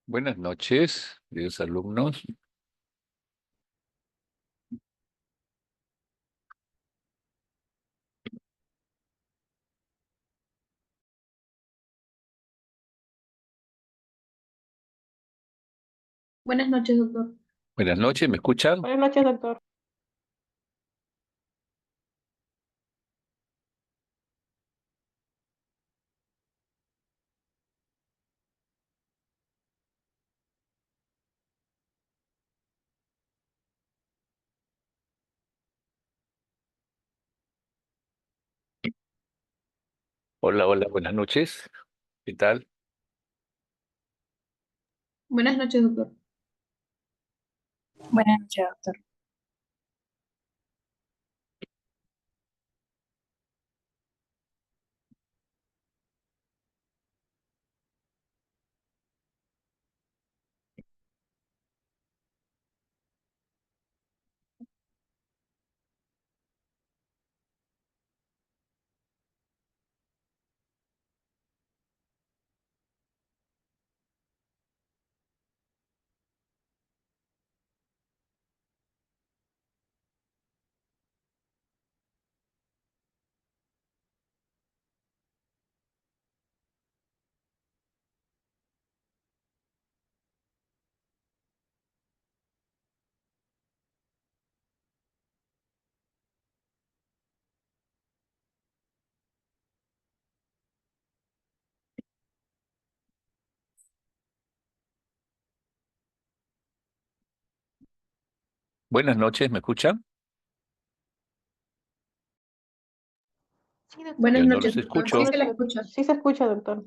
Buenas noches, queridos alumnos. Buenas noches, doctor. Buenas noches, ¿me escuchan? Buenas noches, doctor. Hola, hola, buenas noches. ¿Qué tal? Buenas noches, doctor. Buenas noches, doctor. Buenas noches, ¿me escuchan? Sí, doctor. Buenas Yo no noches, los doctor. Sí escucho. se la escucha. Sí se escucha, doctor.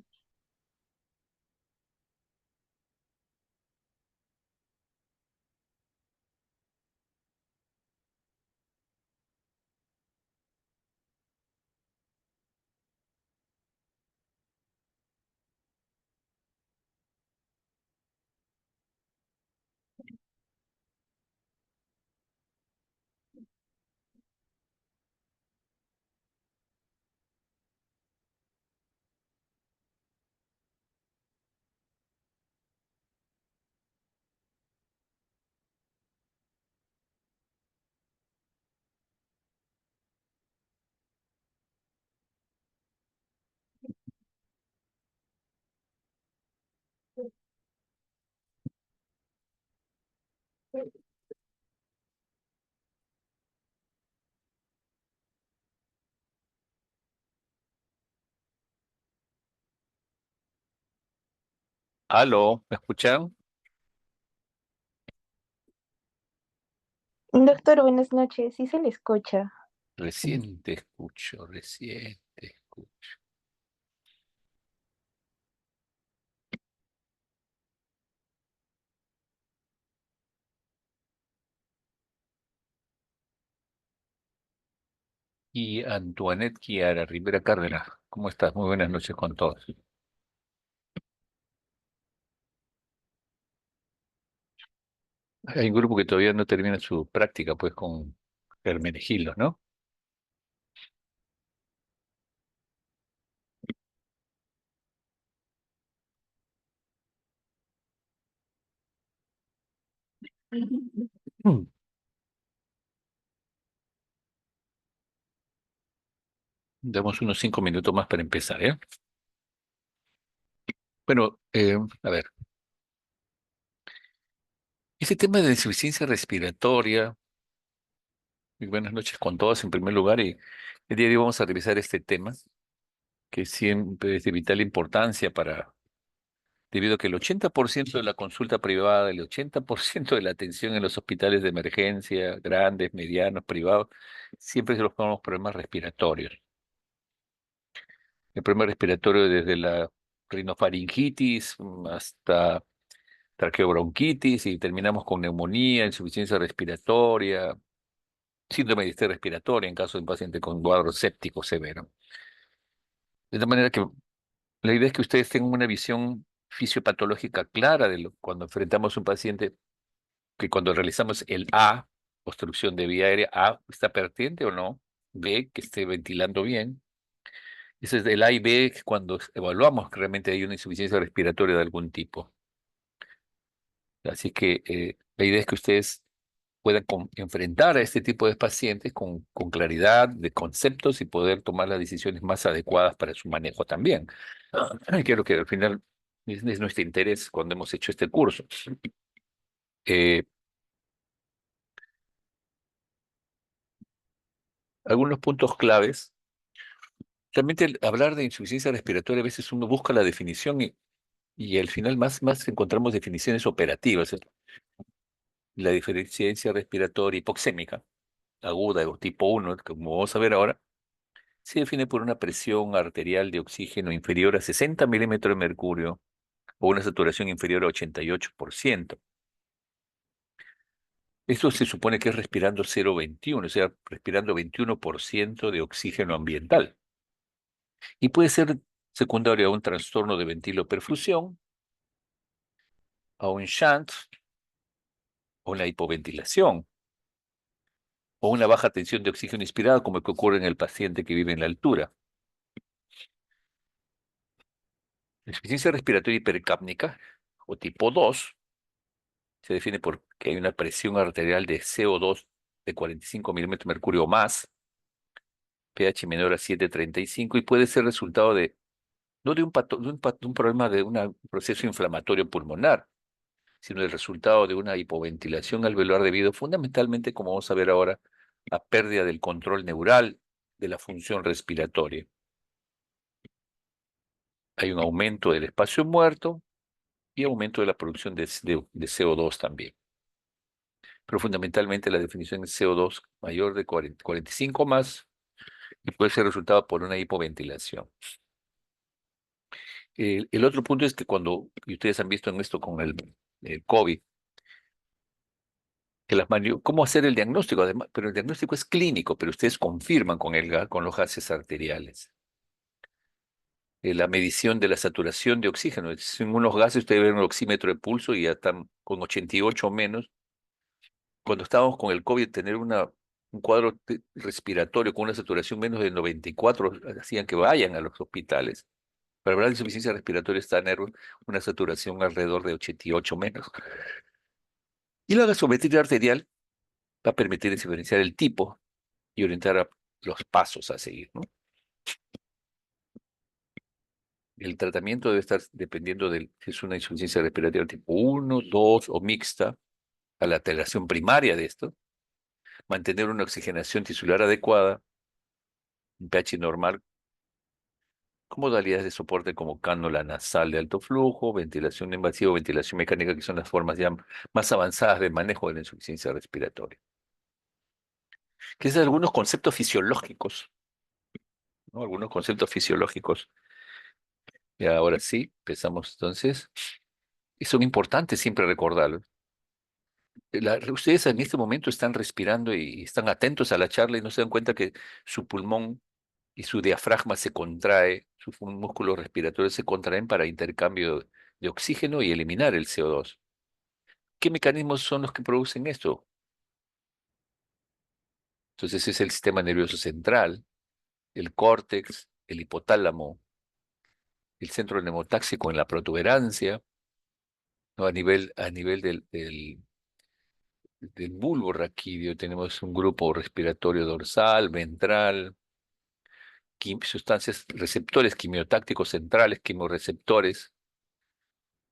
Aló, ¿me escuchan? Doctor, buenas noches. Sí se le escucha. Recién te escucho, recién te escucho. Y Antoinette Kiara Rivera Cárdenas, ¿cómo estás? Muy buenas noches con todos. Hay un grupo que todavía no termina su práctica, pues, con Hermenegildos, ¿no? Mm. Damos unos 5 minutos más para empezar, ¿eh? Bueno, a ver, ese tema de insuficiencia respiratoria. Muy buenas noches con todos en primer lugar y el día de hoy vamos a revisar este tema que siempre es de vital importancia debido a que el 80% de la consulta privada, el 80% de la atención en los hospitales de emergencia, grandes, medianos, privados, siempre se los ponemos problemas respiratorios. El problema respiratorio desde la rinofaringitis hasta traqueobronquitis y terminamos con neumonía, insuficiencia respiratoria, síndrome de distrés respiratoria en caso de un paciente con cuadro séptico severo. De tal manera que la idea es que ustedes tengan una visión fisiopatológica clara cuando enfrentamos un paciente, que cuando realizamos el A, obstrucción de vía aérea, A, ¿está pertinente o no? B, que esté ventilando bien. Ese es el A y B, que cuando evaluamos que realmente hay una insuficiencia respiratoria de algún tipo. Así que la idea es que ustedes puedan enfrentar a este tipo de pacientes con claridad de conceptos y poder tomar las decisiones más adecuadas para su manejo también. Que es lo que al final es nuestro interés cuando hemos hecho este curso. Eh, Algunos puntos claves. Realmente hablar de insuficiencia respiratoria, a veces uno busca la definición y al final más encontramos definiciones operativas. La insuficiencia respiratoria hipoxémica, aguda o tipo 1, como vamos a ver ahora, se define por una presión arterial de oxígeno inferior a 60 milímetros de mercurio o una saturación inferior a 88%. Esto se supone que es respirando 0,21, o sea, respirando 21% de oxígeno ambiental. Y puede ser secundario a un trastorno de ventiloperfusión, a un shunt, o una hipoventilación, o una baja tensión de oxígeno inspirado, como el que ocurre en el paciente que vive en la altura. La insuficiencia respiratoria hipercápnica, o tipo 2, se define por que hay una presión arterial de CO2 de 45 milímetros de mercurio o más, pH menor a 7,35, y puede ser resultado de, no de de un problema de un proceso inflamatorio pulmonar, sino el resultado de una hipoventilación alveolar debido fundamentalmente, como vamos a ver ahora, a pérdida del control neural de la función respiratoria. Hay un aumento del espacio muerto y aumento de la producción de CO2 también. Pero fundamentalmente la definición es CO2 mayor de 45 más y puede ser resultado por una hipoventilación. El otro punto es que y ustedes han visto en esto con el COVID, que cómo hacer el diagnóstico, además, pero el diagnóstico es clínico, pero ustedes confirman con los gases arteriales. La medición de la saturación de oxígeno. En unos gases ustedes ven un oxímetro de pulso y ya están con 88 o menos. Cuando estábamos con el COVID, tener un cuadro respiratorio con una saturación menos de 94 hacían que vayan a los hospitales. Para hablar de insuficiencia respiratoria está en una saturación alrededor de 88 menos. Y la gasometría arterial va a permitir diferenciar el tipo y orientar a los pasos a seguir, ¿no? El tratamiento debe estar dependiendo de si es una insuficiencia respiratoria tipo 1, 2 o mixta, a la alteración primaria de esto, mantener una oxigenación tisular adecuada, un pH normal, con modalidades de soporte como cánula nasal de alto flujo, ventilación invasiva o ventilación mecánica, que son las formas ya más avanzadas de manejo de la insuficiencia respiratoria. Que es algunos conceptos fisiológicos, ¿no? Algunos conceptos fisiológicos. Y ahora sí, empezamos entonces. Y son importantes siempre recordarlos. Ustedes en este momento están respirando y están atentos a la charla y no se dan cuenta que su pulmón y su diafragma se contrae, sus músculos respiratorios se contraen para intercambio de oxígeno y eliminar el CO2. ¿Qué mecanismos son los que producen esto? Entonces es el sistema nervioso central, el córtex, el hipotálamo, el centro neumotáxico en la protuberancia, ¿no? A nivel del bulbo raquídeo tenemos un grupo respiratorio dorsal, ventral, sustancias, receptores quimiotácticos centrales, quimioreceptores,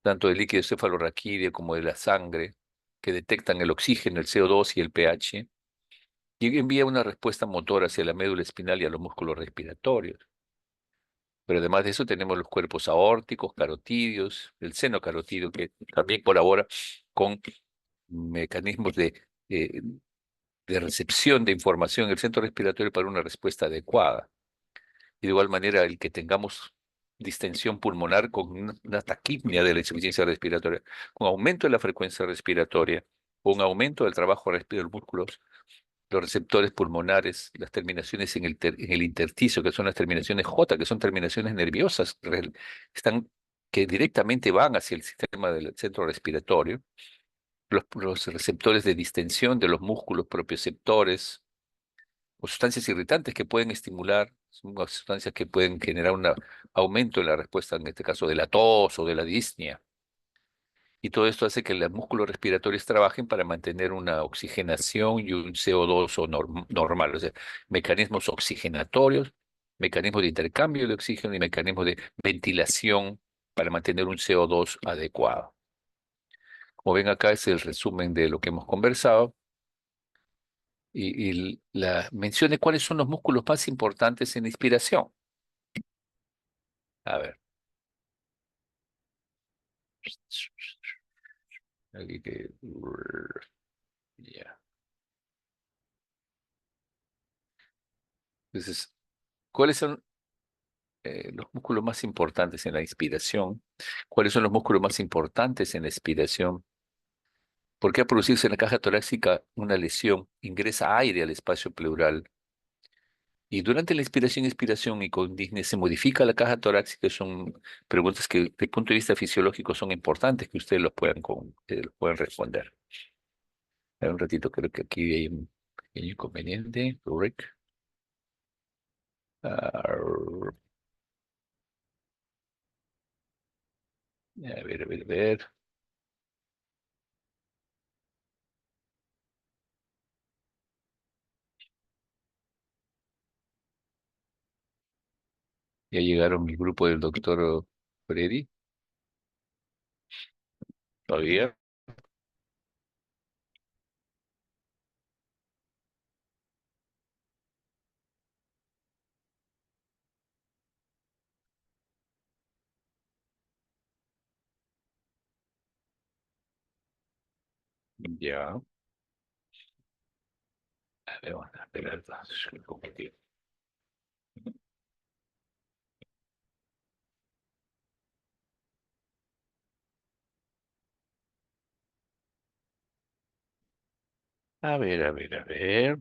tanto del líquido cefalorraquídeo como de la sangre, que detectan el oxígeno, el CO2 y el pH, y envía una respuesta motora hacia la médula espinal y a los músculos respiratorios. Pero además de eso tenemos los cuerpos aórticos, carotídeos, el seno carotídeo, que también colabora con mecanismos eh, de recepción de información en el centro respiratorio para una respuesta adecuada. Y de igual manera, el que tengamos distensión pulmonar con una taquipnea de la insuficiencia respiratoria, con aumento de la frecuencia respiratoria, un aumento del trabajo de los músculos, los receptores pulmonares, las terminaciones en el intersticio, que son las terminaciones J, que son terminaciones nerviosas, que directamente van hacia el sistema del centro respiratorio, los receptores de distensión de los músculos propioceptores, o sustancias irritantes que pueden estimular, son sustancias que pueden generar un aumento en la respuesta, en este caso de la tos o de la disnea. Y todo esto hace que los músculos respiratorios trabajen para mantener una oxigenación y un CO2 normal, o sea, mecanismos oxigenatorios, mecanismos de intercambio de oxígeno y mecanismos de ventilación para mantener un CO2 adecuado. Como ven acá es el resumen de lo que hemos conversado mencione cuáles son los músculos más importantes en la inspiración. A ver. Aquí que... Ya. Entonces, ¿cuáles son los músculos más importantes en la inspiración? ¿Cuáles son los músculos más importantes en la expiración? ¿Por qué al producirse en la caja torácica una lesión ingresa aire al espacio pleural? Y durante la inspiración, expiración y con disney se modifica la caja torácica. Son preguntas que, desde el punto de vista fisiológico, son importantes que ustedes los puedan responder. A ver, un ratito, creo que aquí hay un pequeño inconveniente. Rick. Ah, a ver, a ver, a ver. Ya llegaron mi grupo del doctor Freddy. Todavía. Ya. A ver, vamos a esperar. Compartir. A ver, a ver, a ver.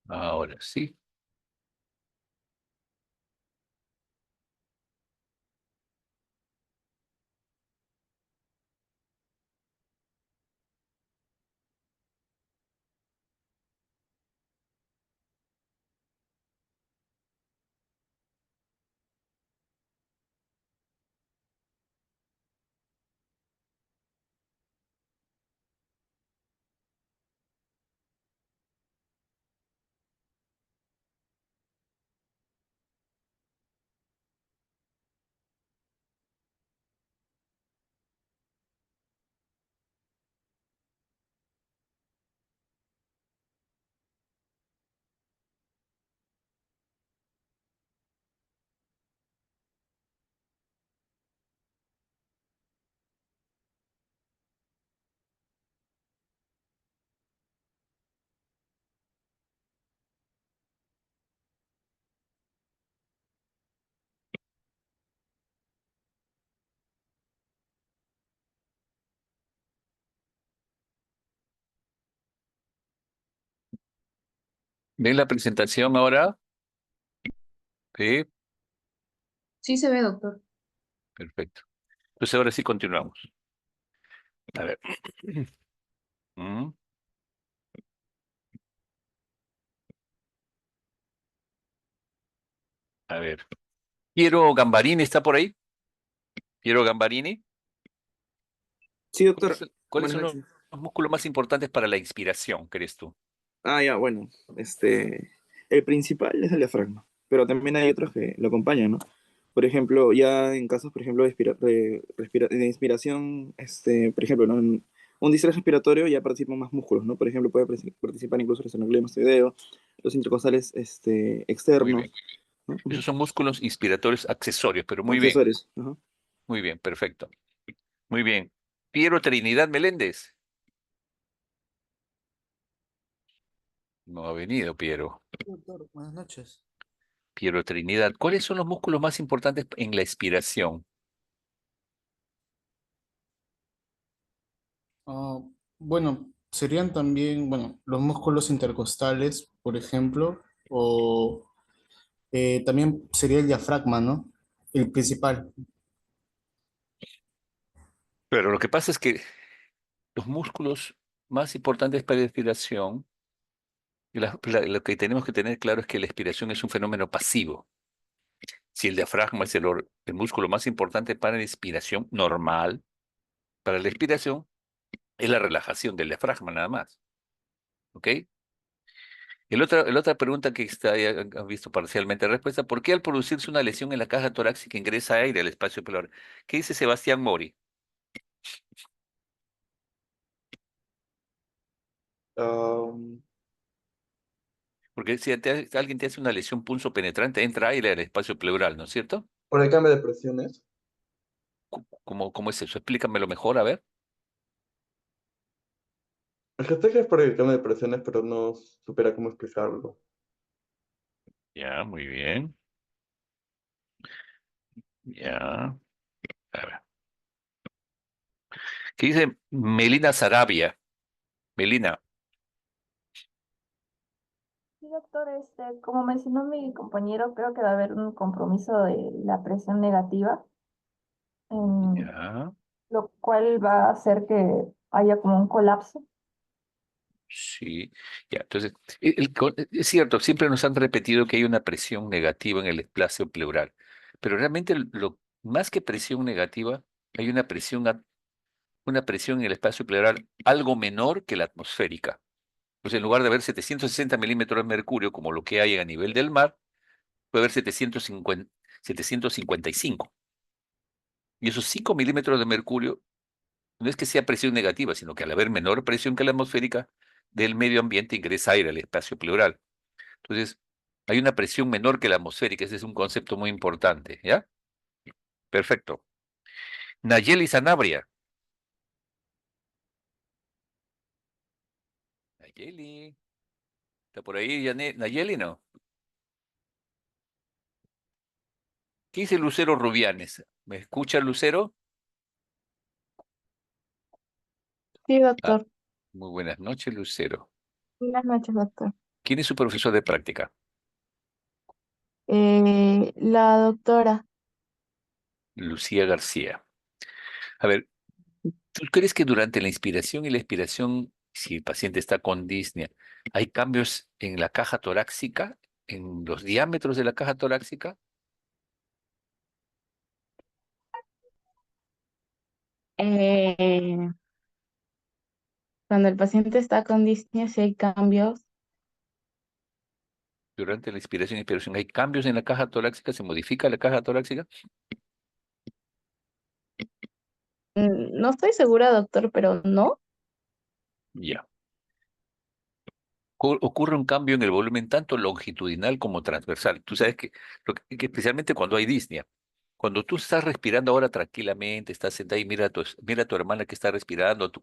Ahora sí. ¿Ven la presentación ahora? Sí, Sí se ve, doctor. perfecto. Entonces ahora sí continuamos. A ver. Mm, A ver. Piero Gambarini está por ahí. Piero Gambarini. Sí, doctor. ¿Cuáles Buenas son noches. los músculos más importantes para la inspiración, crees tú? Ya, bueno. El principal es el diafragma, pero también hay otros que lo acompañan, ¿no? Por ejemplo, ya en casos, por ejemplo, de inspiración, por ejemplo, ¿no? En un distrés respiratorio ya participan más músculos, ¿no? Por ejemplo, puede participar incluso el esternocleidomastoideo, los intercostales Muy externos, bien. ¿no? Ujú. Esos son músculos inspiratorios accesorios, pero muy bien. Accesorios. Ajá. Muy bien, perfecto. Muy bien. Piero Trinidad Meléndez. No ha venido, Piero. Doctor, buenas noches. Piero Trinidad. ¿Cuáles son los músculos más importantes en la expiración? Ah, bueno, serían también, bueno, los músculos intercostales, por ejemplo, o también sería el diafragma, ¿no? El principal. Pero lo que pasa es que los músculos más importantes para la expiración, lo que tenemos que tener claro es que la expiración es un fenómeno pasivo. Si el diafragma es el músculo más importante para la inspiración normal, para la expiración es la relajación del diafragma nada más. ¿Ok? La otra pregunta que está, ya han visto parcialmente la respuesta, ¿por qué al producirse una lesión en la caja torácica ingresa aire al espacio pleural? ¿Qué dice Sebastián Mori? Um, Porque si alguien te hace una lesión punzo penetrante, entra aire al espacio pleural, ¿no es cierto? por el cambio de presiones. ¿Cómo es eso? Explícamelo mejor, a ver. El que sé que es por el cambio de presiones, pero no supera cómo explicarlo. Ya, muy bien. Ya. A ver. ¿Qué dice Melina Sarabia? Melina, Sí, doctor, como mencionó mi compañero, creo que va a haber un compromiso de la presión negativa, em, ya. lo cual va a hacer que haya como un colapso. Sí, ya. Entonces, es cierto, siempre nos han repetido que hay una presión negativa en el espacio pleural, pero realmente más que presión negativa, hay una presión en el espacio pleural algo menor que la atmosférica. Pues en lugar de haber 760 milímetros de mercurio, como lo que hay a nivel del mar, puede haber 755. Y esos 5 milímetros de mercurio no es que sea presión negativa, sino que al haber menor presión que la atmosférica del medio ambiente ingresa aire al espacio pleural. Entonces, hay una presión menor que la atmosférica. Ese es un concepto muy importante, ¿ya? Perfecto. Nayeli Sanabria. Nayeli. ¿Está por ahí, Nayeli, no? ¿Qué dice Lucero Rubianes? ¿Me escucha Lucero? Sí, Ah, doctor. muy buenas noches, Lucero. Buenas noches, doctor. ¿Quién es su profesor de práctica? La doctora. Lucía García. A ver, ¿tú crees que durante la inspiración y la expiración, si el paciente está con disnea, hay cambios en la caja torácica, en los diámetros de la caja torácica? Eh, Cuando el paciente está con disnea, sí hay cambios. Durante la inspiración y expiración, ¿hay cambios en la caja torácica? ¿Se modifica la caja torácica? No estoy segura, doctor, pero no. Ya. Ocurre un cambio en el volumen tanto longitudinal como transversal. Tú sabes que especialmente cuando hay disnea, cuando tú estás respirando ahora tranquilamente, estás sentada y mira a tu hermana que está respirando, a tu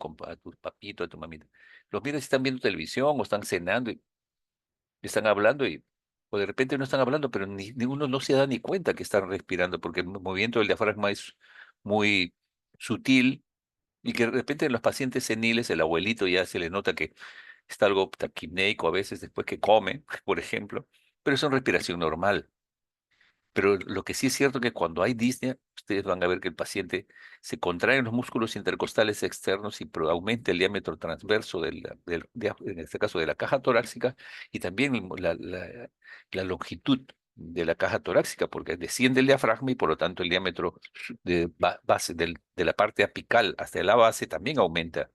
papito, a tu mamita. Los miras si están viendo televisión o están cenando y están hablando o de repente no están hablando, pero ni uno no se da ni cuenta que están respirando porque el movimiento del diafragma es muy sutil y que de repente en los pacientes seniles el abuelito ya se le nota que está algo taquipneico a veces después que come, por ejemplo, pero es una respiración normal. Pero lo que sí es cierto que cuando hay disnea, ustedes van a ver que el paciente se contraen los músculos intercostales externos y aumenta el diámetro transverso en este caso de la caja torácica y también la longitud de la caja torácica, porque desciende el diafragma y por lo tanto el diámetro de base de la parte apical hasta la base también aumenta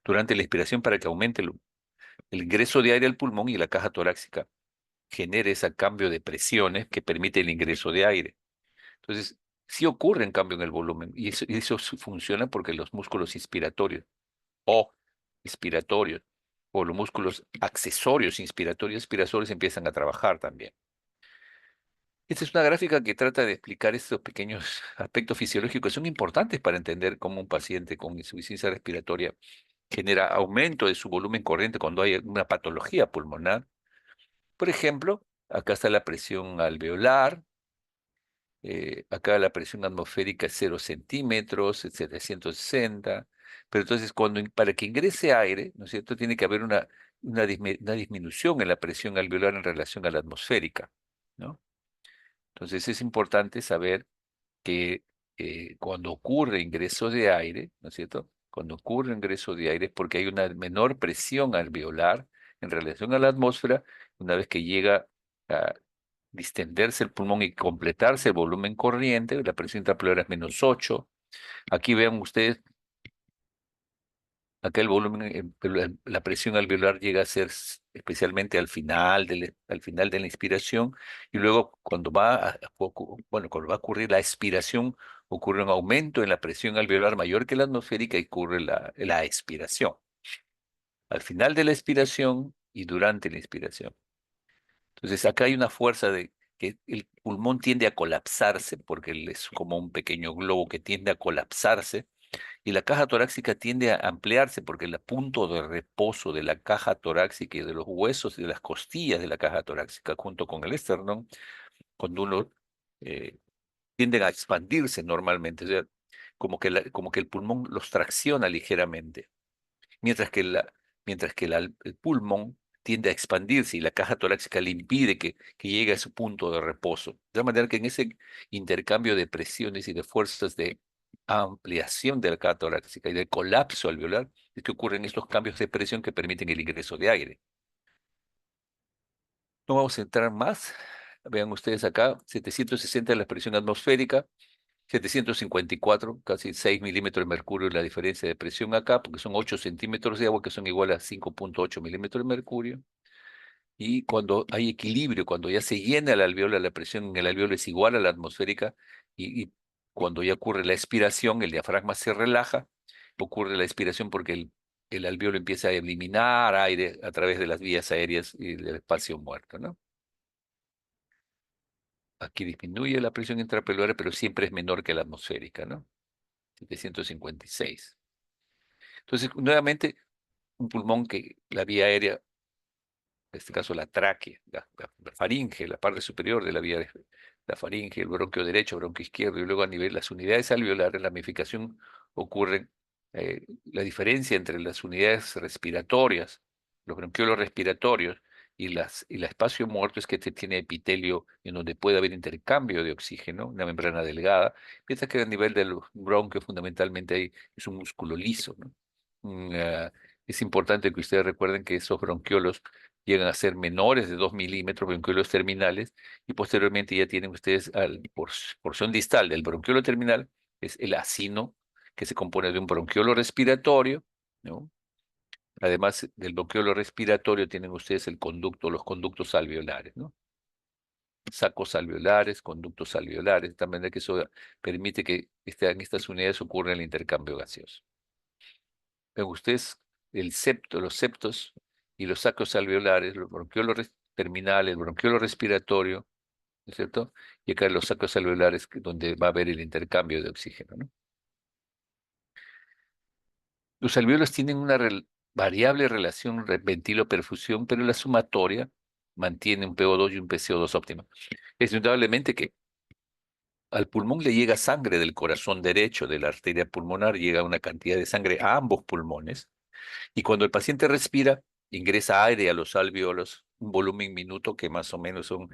durante la inspiración para que aumente el ingreso de aire al pulmón y la caja torácica genere ese cambio de presiones que permite el ingreso de aire. Entonces, sí ocurre un cambio en el volumen y eso funciona porque los músculos inspiratorios o expiratorios o los músculos accesorios inspiratorios y expiratorios empiezan a trabajar también. Esta es una gráfica que trata de explicar estos pequeños aspectos fisiológicos que son importantes para entender cómo un paciente con insuficiencia respiratoria genera aumento de su volumen corriente cuando hay una patología pulmonar. Por ejemplo, acá está la presión alveolar. Acá la presión atmosférica es 0 centímetros, es 760. Pero entonces, para que ingrese aire, ¿no es cierto?, tiene que haber una disminución en la presión alveolar en relación a la atmosférica, ¿no? Entonces, es importante saber que cuando ocurre ingreso de aire, ¿no es cierto?, cuando ocurre ingreso de aire es porque hay una menor presión alveolar en relación a la atmósfera, una vez que llega a distenderse el pulmón y completarse el volumen corriente, la presión intrapleura es -8. Aquí vean ustedes, acá el volumen, la presión alveolar llega a ser especialmente al final de la inspiración, y luego cuando va a ocurrir la expiración, ocurre un aumento en la presión alveolar mayor que la atmosférica y ocurre la expiración. Al final de la expiración y durante la inspiración. Entonces, acá hay una fuerza de que el pulmón tiende a colapsarse, porque él es como un pequeño globo que tiende a colapsarse, y la caja torácica tiende a ampliarse, porque el punto de reposo de la caja torácica y de los huesos y de las costillas de la caja torácica, junto con el esternón, cuando uno eh, tienden a expandirse normalmente, o sea, como que el pulmón los tracciona ligeramente mientras que, el pulmón tiende a expandirse y la caja torácica le impide que llegue a su punto de reposo. De tal manera que en ese intercambio de presiones y de fuerzas de ampliación de la caja torácica y de colapso alveolar, es que ocurren estos cambios de presión que permiten el ingreso de aire. No vamos a entrar más. Vean ustedes acá, 760 es la presión atmosférica, 754, casi 6 milímetros de mercurio la diferencia de presión acá, porque son 8 centímetros de agua que son igual a 5,8 milímetros de mercurio. Y cuando hay equilibrio, cuando ya se llena el alveolo, la presión en el alveolo es igual a la atmosférica, y cuando ya ocurre la expiración, el diafragma se relaja, ocurre la expiración porque el alveolo empieza a eliminar aire a través de las vías aéreas y del espacio muerto, ¿no? Aquí disminuye la presión intrapelular, pero siempre es menor que la atmosférica, ¿no? 756. Entonces, nuevamente, un pulmón que la vía aérea, en este caso la tráquea, la faringe, la parte superior de la vía, la faringe, el bronquio derecho, bronquio izquierdo, y luego a nivel las unidades alveolares, la ramificación ocurre, la diferencia entre las unidades respiratorias, los bronquiolos respiratorios y el espacio muerto es que este tiene epitelio en donde puede haber intercambio de oxígeno, una membrana delgada, mientras que a nivel del bronquio fundamentalmente es un músculo liso, ¿no? Es importante que ustedes recuerden que esos bronquiolos llegan a ser menores de 2 milímetros, bronquiolos terminales, y posteriormente ya tienen ustedes porción distal del bronquiolo terminal, es el acino, que se compone de un bronquiolo respiratorio, ¿no? Además del bronquiolo respiratorio tienen ustedes los conductos alveolares, ¿no? Sacos alveolares, conductos alveolares, de tal manera que eso permite que en estas unidades ocurra el intercambio gaseoso. Ven ustedes los septos y los sacos alveolares, los bronquiolos terminales, el bronquiolo respiratorio, ¿no es cierto? Y acá los sacos alveolares donde va a haber el intercambio de oxígeno, ¿no? Los alveolos tienen una variable relación ventilo-perfusión, pero la sumatoria mantiene un PO2 y un PCO2 óptima. Es indudablemente que al pulmón le llega sangre del corazón derecho, de la arteria pulmonar, llega una cantidad de sangre a ambos pulmones. Y cuando el paciente respira, ingresa aire a los alveolos un volumen minuto que más o menos son,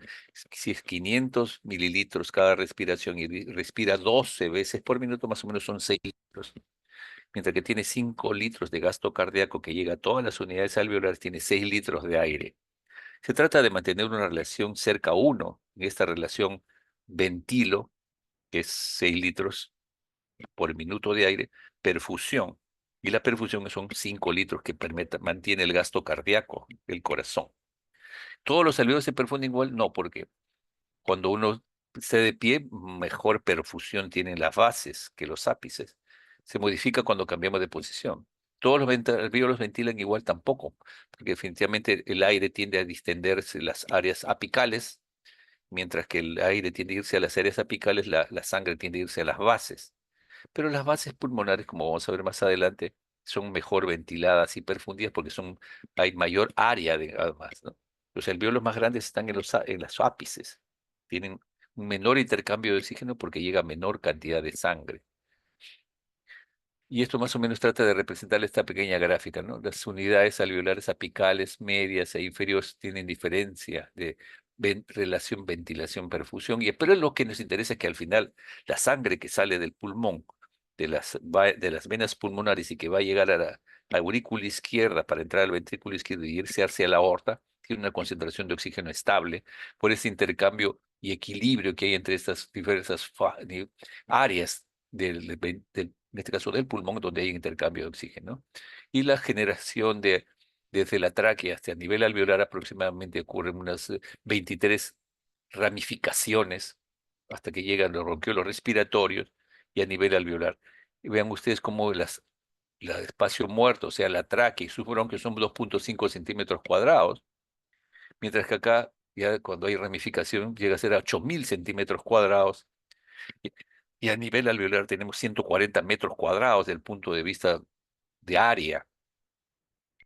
si es 500 mililitros cada respiración y respira 12 veces por minuto, más o menos son 6 litros. Mientras que tiene 5 litros de gasto cardíaco que llega a todas las unidades alveolares, tiene 6 litros de aire. Se trata de mantener una relación cerca a 1. En esta relación ventilo, que es 6 litros por minuto de aire, perfusión. Y la perfusión son 5 litros que mantiene el gasto cardíaco del corazón. ¿Todos los alveolos se perfunden igual? No, porque cuando uno esté de pie, mejor perfusión tienen las bases que los ápices. Se modifica cuando cambiamos de posición. Todos los alvéolos ventilan igual tampoco, porque definitivamente el aire tiende a distenderse las áreas apicales, mientras que el aire tiende a irse a las áreas apicales, la sangre tiende a irse a las bases. Pero las bases pulmonares, como vamos a ver más adelante, son mejor ventiladas y perfundidas porque hay mayor área de, además, ¿no? Los alvéolos más grandes están en los ápices. Tienen un menor intercambio de oxígeno porque llega menor cantidad de sangre. Y esto más o menos trata de representar esta pequeña gráfica, ¿no? Las unidades alveolares apicales, medias e inferiores tienen diferencia de relación ventilación-perfusión, pero lo que nos interesa es que al final la sangre que sale del pulmón, de las venas pulmonares y que va a llegar a la aurícula izquierda para entrar al ventrículo izquierdo y irse hacia la aorta, tiene una concentración de oxígeno estable por ese intercambio y equilibrio que hay entre estas diversas áreas en este caso del pulmón, donde hay intercambio de oxígeno. Y la generación desde la tráquea hasta el nivel alveolar aproximadamente ocurren unas 23 ramificaciones hasta que llegan los bronquiolos respiratorios y a nivel alveolar. Y vean ustedes cómo el espacio muerto, o sea, la tráquea y sus bronquios son 2.5 centímetros cuadrados, mientras que acá, ya cuando hay ramificación, llega a ser a 8.000 centímetros cuadrados. Y, y a nivel alveolar tenemos 140 metros cuadrados del punto de vista de área.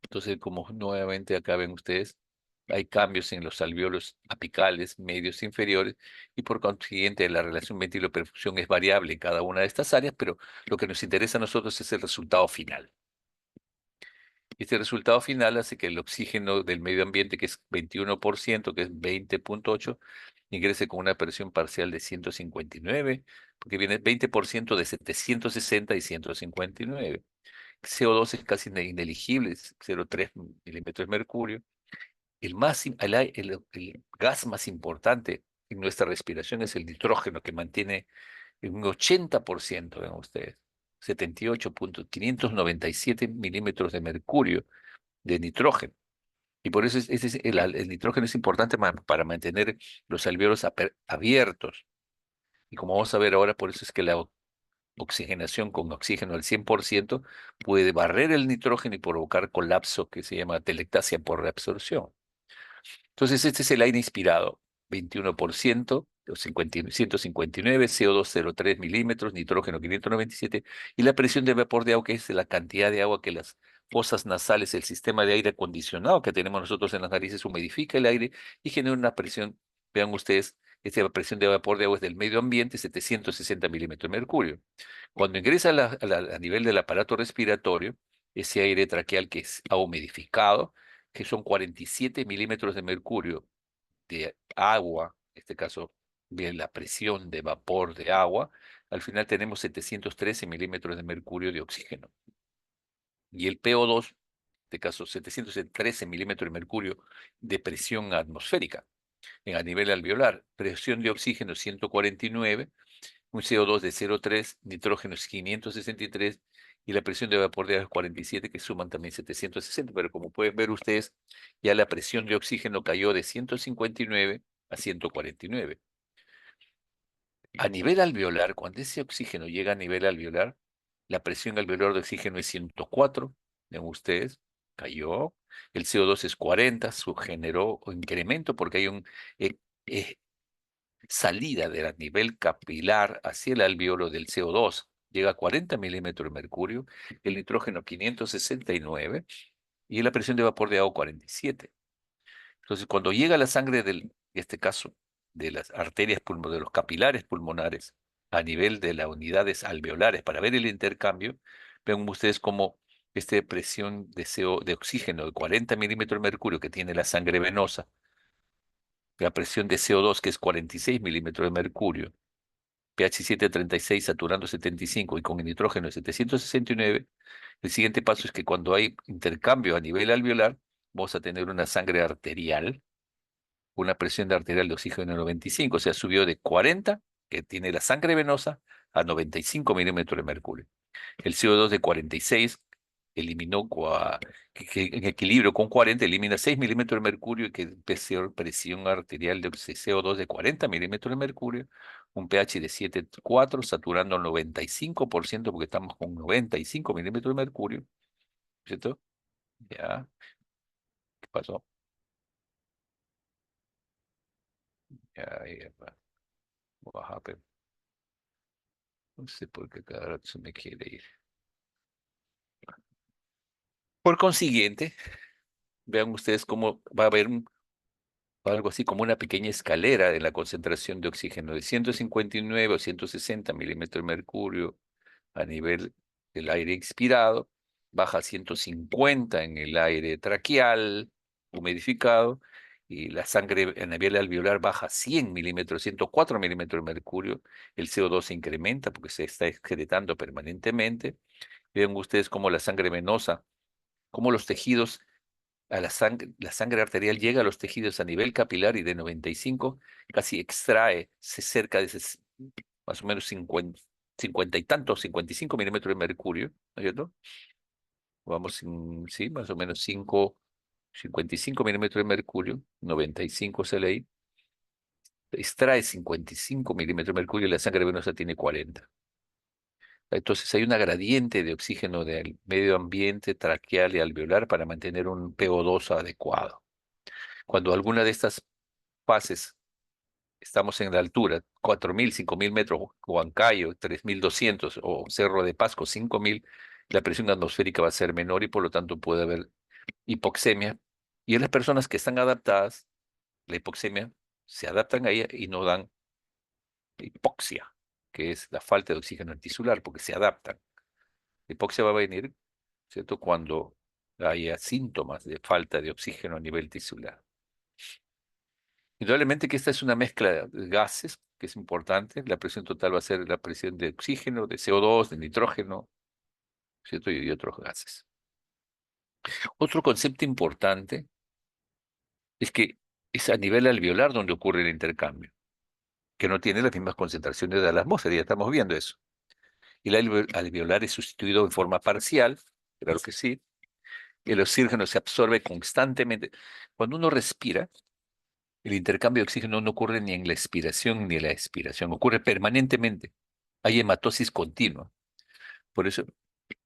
Entonces, como nuevamente acá ven ustedes, hay cambios en los alvéolos apicales, medios, inferiores, y por consiguiente la relación ventilo-perfusión es variable en cada una de estas áreas, pero lo que nos interesa a nosotros es el resultado final. Este resultado final hace que el oxígeno del medio ambiente, que es 21%, que es 20.8, ingrese con una presión parcial de 159, porque viene 20% de 760 y 159. CO2 es casi ineligible, es 0,3 milímetros de mercurio. El gas más importante en nuestra respiración es el nitrógeno, que mantiene un 80%, ven ustedes, 78.597 milímetros de mercurio de nitrógeno. Y por eso el nitrógeno es importante para mantener los alvéolos abiertos. Y como vamos a ver ahora, por eso es que la oxigenación con oxígeno al 100% puede barrer el nitrógeno y provocar colapso que se llama telectasia por reabsorción. Entonces, este es el aire inspirado, 21%, 159, CO2 0,3 milímetros, nitrógeno 597, y la presión de vapor de agua, que es la cantidad de agua que las fosas nasales, el sistema de aire acondicionado que tenemos nosotros en las narices, humidifica el aire y genera una presión, vean ustedes, esta presión de vapor de agua es del medio ambiente, 760 milímetros de mercurio. Cuando ingresa a nivel del aparato respiratorio, ese aire traqueal que es humidificado, que son 47 milímetros de mercurio de agua, en este caso, bien la presión de vapor de agua, al final tenemos 713 milímetros de mercurio de oxígeno. Y el PO2, en este caso, 713 milímetros de mercurio de presión atmosférica a nivel alveolar, presión de oxígeno 149, un CO2 de 0,3, nitrógeno es 563 y la presión de vapor de agua es 47, que suman también 760, pero como pueden ver ustedes, ya la presión de oxígeno cayó de 159 a 149. A nivel alveolar, cuando ese oxígeno llega a nivel alveolar, la presión alveolar de oxígeno es 104, ven ustedes, cayó, el CO2 es 40, generó un incremento porque hay un eh, eh, salida del nivel capilar hacia el alveolo del CO2 llega a 40 milímetros de mercurio, el nitrógeno 569 y la presión de vapor de agua 47. Entonces, cuando llega la sangre en este caso, de las arterias pulmonares, de los capilares pulmonares, a nivel de las unidades alveolares, para ver el intercambio, ven ustedes cómo esta presión de oxígeno de 40 milímetros de mercurio que tiene la sangre venosa, la presión de CO2 que es 46 milímetros de mercurio, pH 736 saturando 75 y con el nitrógeno de 769, el siguiente paso es que cuando hay intercambio a nivel alveolar, vamos a tener una sangre arterial, una presión de arterial de oxígeno de 95, o sea, subió de 40, que tiene la sangre venosa, a 95 milímetros de mercurio. El CO2 de 46 eliminó, que en equilibrio con 40, elimina 6 milímetros de mercurio y que presión arterial de CO2 de 40 milímetros de mercurio, un pH de 7,4, saturando al 95% porque estamos con 95 milímetros de mercurio, ¿cierto? Ya, ¿qué pasó? Ya, ya, baja, pero no sé por qué cada rato se me quiere ir. Por consiguiente, vean ustedes cómo va a haber algo así como una pequeña escalera de la concentración de oxígeno de 159 o 160 milímetros de mercurio a nivel del aire expirado, baja a 150 en el aire traqueal humidificado, y la sangre a nivel alveolar baja a 100 milímetros, 104 milímetros de mercurio, el CO2 se incrementa porque se está excretando permanentemente. Vean ustedes cómo la sangre venosa, cómo los tejidos la sangre arterial llega a los tejidos a nivel capilar y de 95 casi extrae cerca de más o menos 50 y tantos, 55 milímetros de mercurio, ¿no es cierto? Vamos, sí, más o menos 55 milímetros de mercurio, 95 se leí, extrae 55 milímetros de mercurio y la sangre venosa tiene 40. Entonces hay una gradiente de oxígeno del medio ambiente traqueal y alveolar para mantener un PO2 adecuado. Cuando alguna de estas fases estamos en la altura, 4.000, 5.000 metros, Huancayo, 3.200 o Cerro de Pasco, 5.000, la presión atmosférica va a ser menor y por lo tanto puede haber hipoxemia. Y en las personas que están adaptadas, la hipoxemia, se adaptan a ella y no dan hipoxia, que es la falta de oxígeno tisular, porque se adaptan. La hipoxia va a venir, ¿cierto?, cuando haya síntomas de falta de oxígeno a nivel tisular. Indudablemente que esta es una mezcla de gases, que es importante. La presión total va a ser la presión de oxígeno, de CO2, de nitrógeno, ¿cierto? Y otros gases. Otro concepto importante es que es a nivel alveolar donde ocurre el intercambio, que no tiene las mismas concentraciones de la atmósfera, ya estamos viendo eso. Y el alveolar es sustituido en forma parcial, claro que sí. El oxígeno se absorbe constantemente. Cuando uno respira, el intercambio de oxígeno no ocurre ni en la expiración ni en la expiración, ocurre permanentemente. Hay hematosis continua. Por eso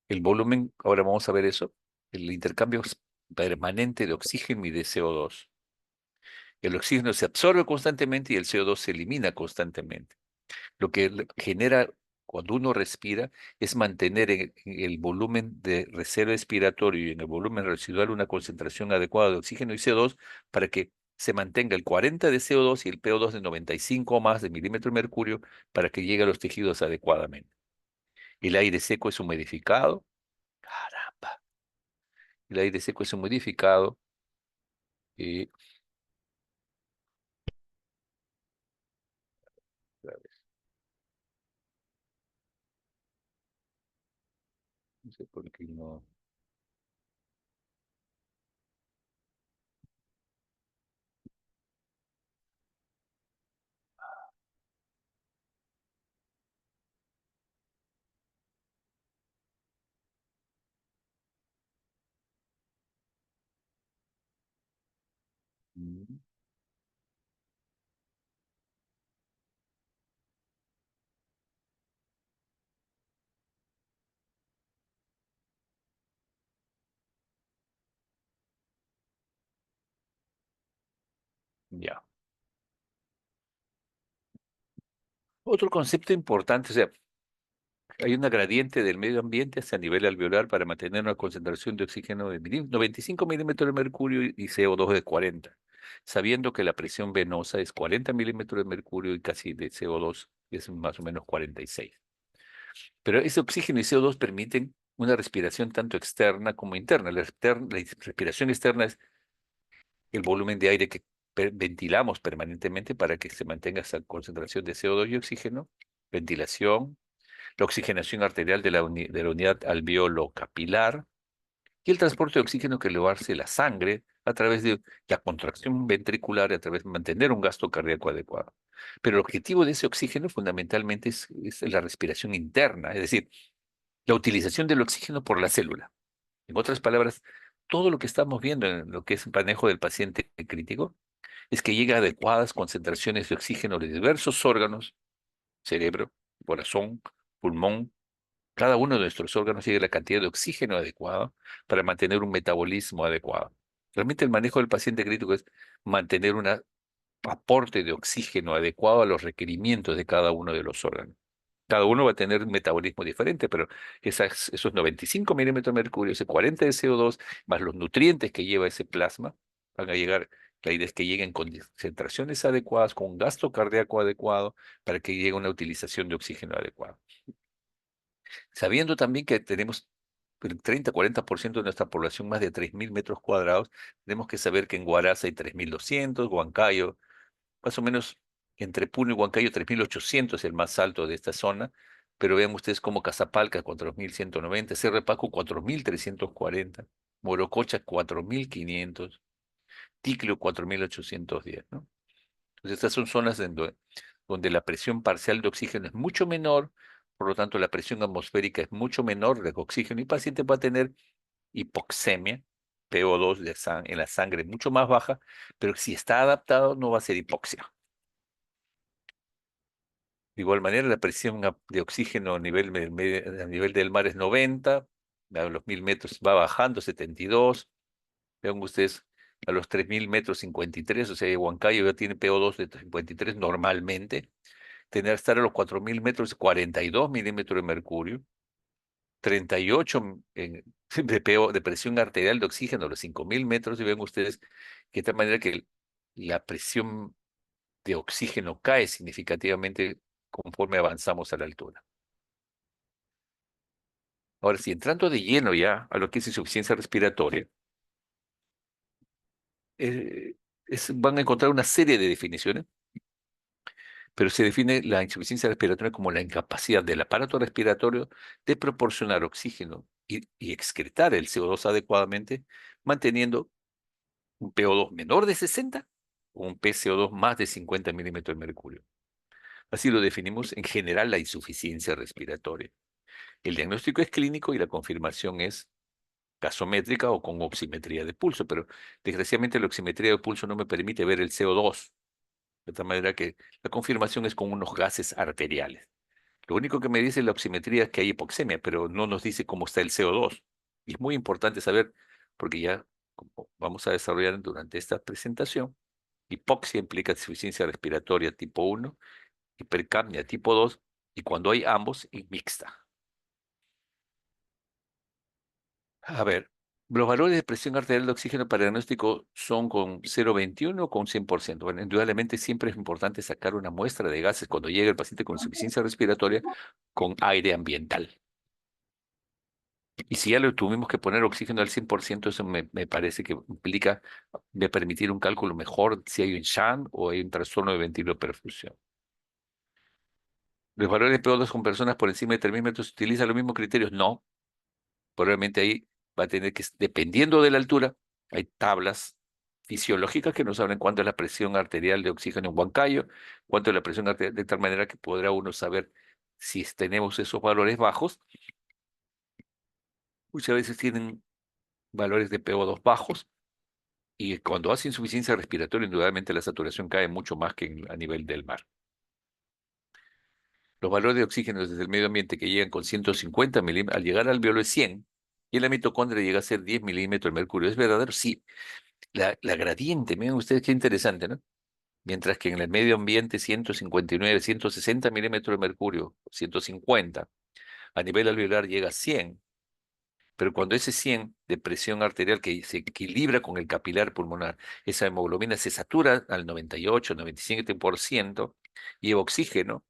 el volumen, ahora vamos a ver eso, el intercambio es permanente de oxígeno y de CO2. El oxígeno se absorbe constantemente y el CO2 se elimina constantemente. Lo que genera cuando uno respira es mantener en el volumen de reserva expiratorio y en el volumen residual una concentración adecuada de oxígeno y CO2 para que se mantenga el 40 de CO2 y el PO2 de 95 o más de milímetro de mercurio para que llegue a los tejidos adecuadamente. El aire seco es humidificado. Caramba. El aire seco es humidificado. Y otra vez, no sé por qué no. Mm, Ya. Otro concepto importante, o sea, hay una gradiente del medio ambiente hacia nivel alveolar para mantener una concentración de oxígeno de 95 milímetros de mercurio y CO2 de 40, sabiendo que la presión venosa es 40 milímetros de mercurio y casi de CO2 es más o menos 46. Pero ese oxígeno y CO2 permiten una respiración tanto externa como interna. La respiración externa es el volumen de aire que ventilamos permanentemente para que se mantenga esa concentración de CO2 y oxígeno, ventilación, la oxigenación arterial de la unidad alveolo capilar y el transporte de oxígeno que lo hace la sangre a través de la contracción ventricular y a través de mantener un gasto cardíaco adecuado. Pero el objetivo de ese oxígeno fundamentalmente es la respiración interna, es decir, la utilización del oxígeno por la célula. En otras palabras, todo lo que estamos viendo en lo que es el manejo del paciente crítico es que llega a adecuadas concentraciones de oxígeno de diversos órganos, cerebro, corazón, pulmón. Cada uno de nuestros órganos llega a la cantidad de oxígeno adecuado para mantener un metabolismo adecuado. Realmente el manejo del paciente crítico es mantener un aporte de oxígeno adecuado a los requerimientos de cada uno de los órganos. Cada uno va a tener un metabolismo diferente, pero esos 95 milímetros de mercurio, ese 40 de CO2, más los nutrientes que lleva ese plasma, van a llegar, la idea es que lleguen con concentraciones adecuadas, con un gasto cardíaco adecuado, para que llegue una utilización de oxígeno adecuada. Sabiendo también que tenemos el 30-40% de nuestra población, más de 3.000 metros cuadrados, tenemos que saber que en Huaraz hay 3.200, Huancayo, más o menos entre Puno y Huancayo, 3.800 es el más alto de esta zona, pero vean ustedes como Cazapalca, 4.190, Cerro de Pasco, 4.340, Morococha, 4.500, Ticlio, 4.810, ¿no? Entonces estas son zonas donde la presión parcial de oxígeno es mucho menor, por lo tanto la presión atmosférica es mucho menor de oxígeno y el paciente va a tener hipoxemia, PO2 en la sangre mucho más baja, pero si está adaptado no va a ser hipoxia. De igual manera, la presión de oxígeno a nivel del mar es 90, a los 1.000 metros va bajando, 72. Vean ustedes, a los 3.000 metros 53, o sea, Huancayo ya tiene PO2 de 53 normalmente. Estar a los 4.000 metros 42 milímetros de mercurio, 38 de presión arterial de oxígeno a los 5.000 metros, y ven ustedes que de tal manera que la presión de oxígeno cae significativamente conforme avanzamos a la altura. Ahora, si entrando de lleno ya a lo que es insuficiencia respiratoria, eh, van a encontrar una serie de definiciones, pero se define la insuficiencia respiratoria como la incapacidad del aparato respiratorio de proporcionar oxígeno y excretar el CO2 adecuadamente, manteniendo un PO2 menor de 60 o un PCO2 más de 50 milímetros de mercurio. Así lo definimos en general la insuficiencia respiratoria. El diagnóstico es clínico y la confirmación es gasométrica o con oximetría de pulso, pero desgraciadamente la oximetría de pulso no me permite ver el CO2, de tal manera que la confirmación es con unos gases arteriales. Lo único que me dice la oximetría es que hay hipoxemia, pero no nos dice cómo está el CO2. Y es muy importante saber, porque ya como vamos a desarrollar durante esta presentación, hipoxia implica insuficiencia respiratoria tipo 1, hipercapnia tipo 2, y cuando hay ambos, y mixta. A ver, los valores de presión arterial de oxígeno para diagnóstico son con 0,21 o con 100%. Bueno, indudablemente siempre es importante sacar una muestra de gases cuando llega el paciente con insuficiencia respiratoria con aire ambiental. Y si ya le tuvimos que poner oxígeno al 100%, eso me parece que implica de permitir un cálculo mejor si hay un shunt o hay un trastorno de ventiloperfusión. ¿Los valores de PO2 con personas por encima de 3.000 metros utilizan los mismos criterios? No. Probablemente ahí va a tener que, dependiendo de la altura, hay tablas fisiológicas que nos hablan cuánto es la presión arterial de oxígeno en Huancayo, cuánto es la presión arterial, de tal manera que podrá uno saber si tenemos esos valores bajos. Muchas veces tienen valores de PO2 bajos y cuando hace insuficiencia respiratoria, indudablemente la saturación cae mucho más que a nivel del mar. Los valores de oxígeno desde el medio ambiente que llegan con 150 milímetros, al llegar al alveolo es 100, y en la mitocondria llega a ser 10 milímetros de mercurio. ¿Es verdadero? Sí. La gradiente, miren ustedes qué interesante, ¿no? Mientras que en el medio ambiente 159, 160 milímetros de mercurio, 150, a nivel alveolar llega a 100, pero cuando ese 100 de presión arterial que se equilibra con el capilar pulmonar, esa hemoglobina se satura al 98, 97%, lleva oxígeno,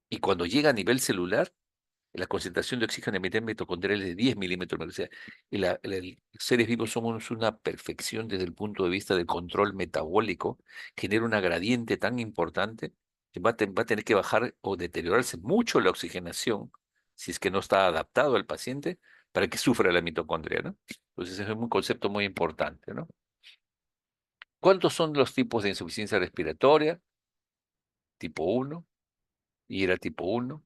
y cuando llega a nivel celular, la concentración de oxígeno en el mitocondrial es de 10 milímetros de mercurio. O sea, seres vivos somos una perfección desde el punto de vista del control metabólico, genera una gradiente tan importante que va a tener que bajar o deteriorarse mucho la oxigenación, si es que no está adaptado al paciente, para que sufra la mitocondria, ¿no? Entonces, ese es un concepto muy importante, ¿no? ¿Cuántos son los tipos de insuficiencia respiratoria? Tipo 1, y era tipo 1.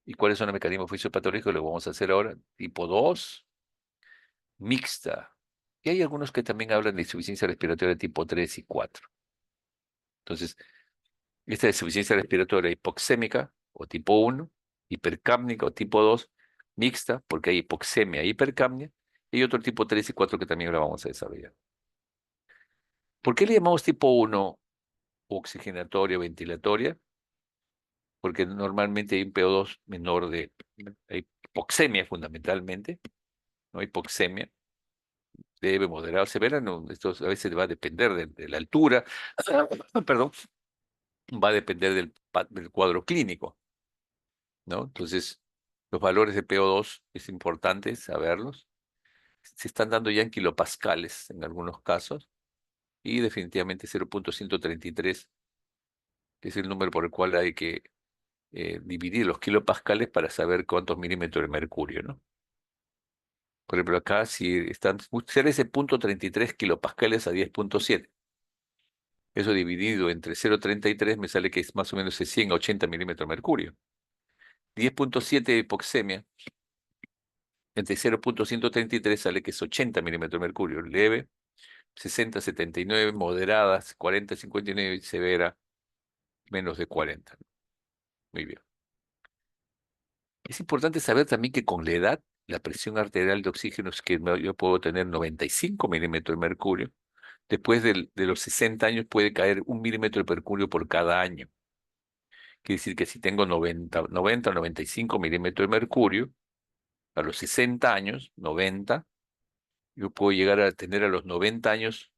¿Y cuáles son los mecanismos fisiopatológicos? Lo vamos a hacer ahora. Tipo 2, mixta. Y hay algunos que también hablan de insuficiencia respiratoria tipo 3 y 4. Entonces, esta es insuficiencia respiratoria hipoxémica o tipo 1, hipercápnica o tipo 2, mixta, porque hay hipoxemia e hipercapnia, y hay otro tipo 3 y 4 que también lo vamos a desarrollar. ¿Por qué le llamamos tipo 1 oxigenatoria o ventilatoria? Porque normalmente hay un PO2 menor hay hipoxemia fundamentalmente, ¿no? Hipoxemia leve, moderada, severa, no, esto a veces va a depender de la altura, perdón, va a depender del cuadro clínico, ¿no? Entonces, los valores de PO2 es importante saberlos. Se están dando ya en kilopascales en algunos casos y definitivamente 0.133 es el número por el cual hay que dividir los kilopascales para saber cuántos milímetros de mercurio, ¿no? Por ejemplo, acá si están ser ese 0.33 kilopascales a 10.7. Eso dividido entre 0.33 me sale que es más o menos de 100 a 80 milímetros de mercurio. 10.7 de hipoxemia entre 0.133 sale que es 80 milímetros de mercurio. Leve, 60, 79, moderadas, 40, 59 y severa, menos de 40. Muy bien. Es importante saber también que con la edad, la presión arterial de oxígeno es que yo puedo tener 95 milímetros de mercurio. Después de los 60 años puede caer 1 milímetro de mercurio por cada año. Quiere decir que si tengo 90 o 95 milímetros de mercurio, a los 60 años, 90, yo puedo llegar a tener a los 90 años,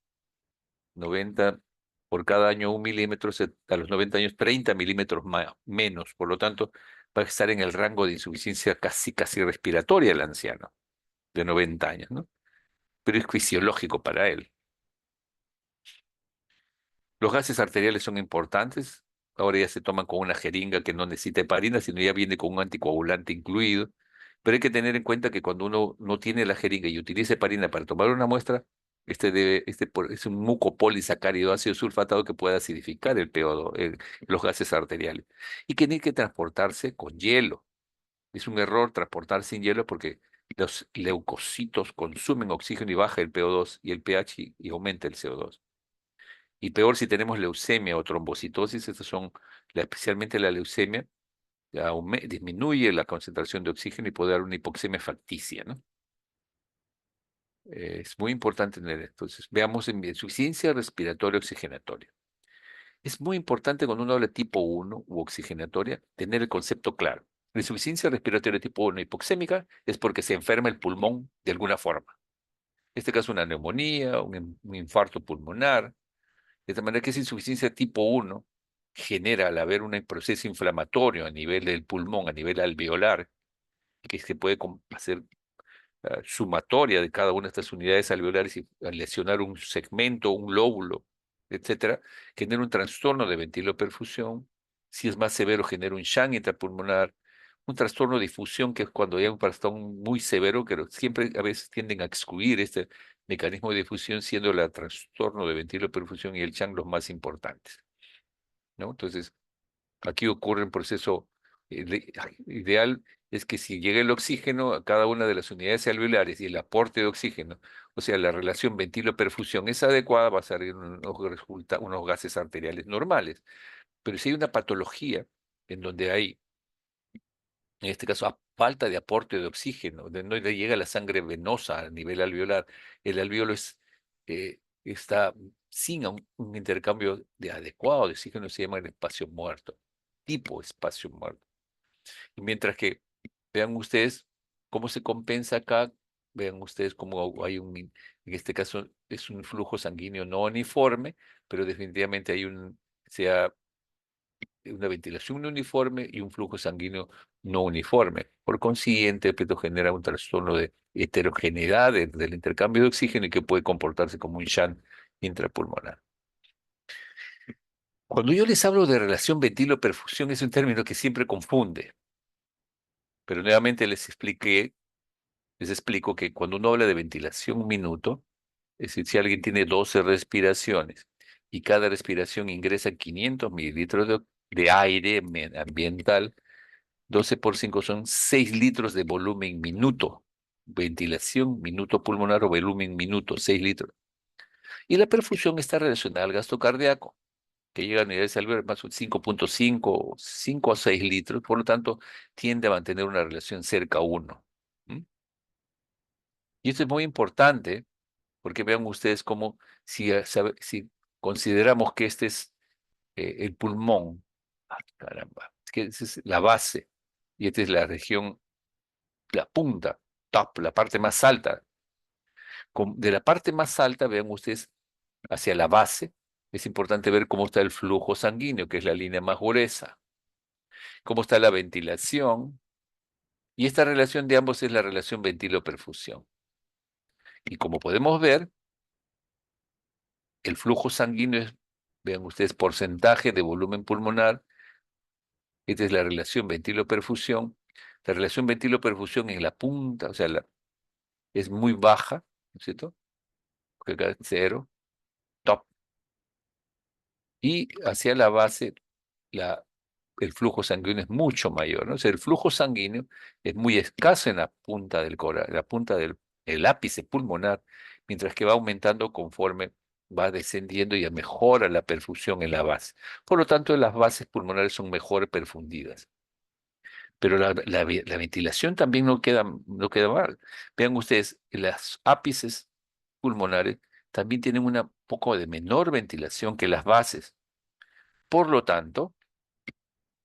90 por cada año 1 milímetro, a los 90 años 30 milímetros menos. Por lo tanto, va a estar en el rango de insuficiencia casi respiratoria el anciano, de 90 años, ¿no? Pero es fisiológico para él. Los gases arteriales son importantes. Ahora ya se toman con una jeringa que no necesita heparina, sino ya viene con un anticoagulante incluido. Pero hay que tener en cuenta que cuando uno no tiene la jeringa y utiliza heparina para tomar una muestra, es un mucopolisacárido ácido sulfatado que puede acidificar el PO2, los gases arteriales. Y que tiene que transportarse con hielo. Es un error transportar sin hielo porque los leucocitos consumen oxígeno y baja el PO2 y el pH y aumenta el CO2. Y peor si tenemos leucemia o trombocitosis, estas son, especialmente la leucemia, disminuye la concentración de oxígeno y puede dar una hipoxemia facticia, ¿no? Es muy importante tener esto. Entonces, veamos en insuficiencia respiratoria oxigenatoria. Es muy importante cuando uno habla de tipo 1 u oxigenatoria, tener el concepto claro. La insuficiencia respiratoria tipo 1 hipoxémica es porque se enferma el pulmón de alguna forma. En este caso, una neumonía, un infarto pulmonar. De tal manera que esa insuficiencia tipo 1 genera, al haber un proceso inflamatorio a nivel del pulmón, a nivel alveolar, que se puede hacer sumatoria de cada una de estas unidades alveolares y lesionar un segmento, un lóbulo, etcétera, genera un trastorno de ventiloperfusión. Si es más severo, genera un shunt intrapulmonar, un trastorno de difusión, que es cuando hay un trastorno muy severo, que siempre a veces tienden a excluir este mecanismo de difusión, siendo el trastorno de ventiloperfusión y el shunt los más importantes, ¿no? Entonces, aquí ocurre un proceso ideal, es que si llega el oxígeno a cada una de las unidades alveolares y el aporte de oxígeno, o sea, la relación ventilo-perfusión es adecuada, va a salir unos gases arteriales normales. Pero si hay una patología en donde hay, en este caso, falta de aporte de oxígeno, donde no le llega la sangre venosa a nivel alveolar, el alveolo está sin un intercambio adecuado de oxígeno, se llama el espacio muerto, tipo espacio muerto. Y mientras que vean ustedes cómo se compensa acá, vean ustedes cómo hay en este caso es un flujo sanguíneo no uniforme, pero definitivamente se ha una ventilación no uniforme y un flujo sanguíneo no uniforme. Por consiguiente, esto genera un trastorno de heterogeneidad del intercambio de oxígeno y que puede comportarse como un shunt intrapulmonar. Cuando yo les hablo de relación ventilo-perfusión, es un término que siempre confunde, pero nuevamente les explico que cuando uno habla de ventilación un minuto, es decir, si alguien tiene 12 respiraciones y cada respiración ingresa 500 mililitros de aire ambiental, 12 por 5 son 6 litros de volumen minuto. Ventilación, minuto pulmonar o volumen minuto, 6 litros. Y la perfusión está relacionada al gasto cardíaco, que llega a niveles alveolares más o 5.5, 5 a 6 litros, por lo tanto, tiende a mantener una relación cerca a 1. Y esto es muy importante porque vean ustedes cómo si consideramos que este es el pulmón, caramba, es que esa es la base y esta es la región, la punta, top, la parte más alta. De la parte más alta, vean ustedes hacia la base, es importante ver cómo está el flujo sanguíneo, que es la línea más gruesa, cómo está la ventilación, y esta relación de ambos es la relación ventilo-perfusión. Y como podemos ver, el flujo sanguíneo es, vean ustedes, porcentaje de volumen pulmonar. Esta es la relación ventilo-perfusión. La relación ventilo-perfusión en la punta, o sea, es muy baja, ¿no es cierto? Porque acá es 0, top. Y hacia la base, la, el flujo sanguíneo es mucho mayor, ¿no? O sea, el flujo sanguíneo es muy escaso en la punta en la punta del el ápice pulmonar, mientras que va aumentando conforme va descendiendo y mejora la perfusión en la base. Por lo tanto, las bases pulmonares son mejor perfundidas. Pero la ventilación también no queda mal. Vean ustedes, las ápices pulmonares también tienen un poco de menor ventilación que las bases. Por lo tanto,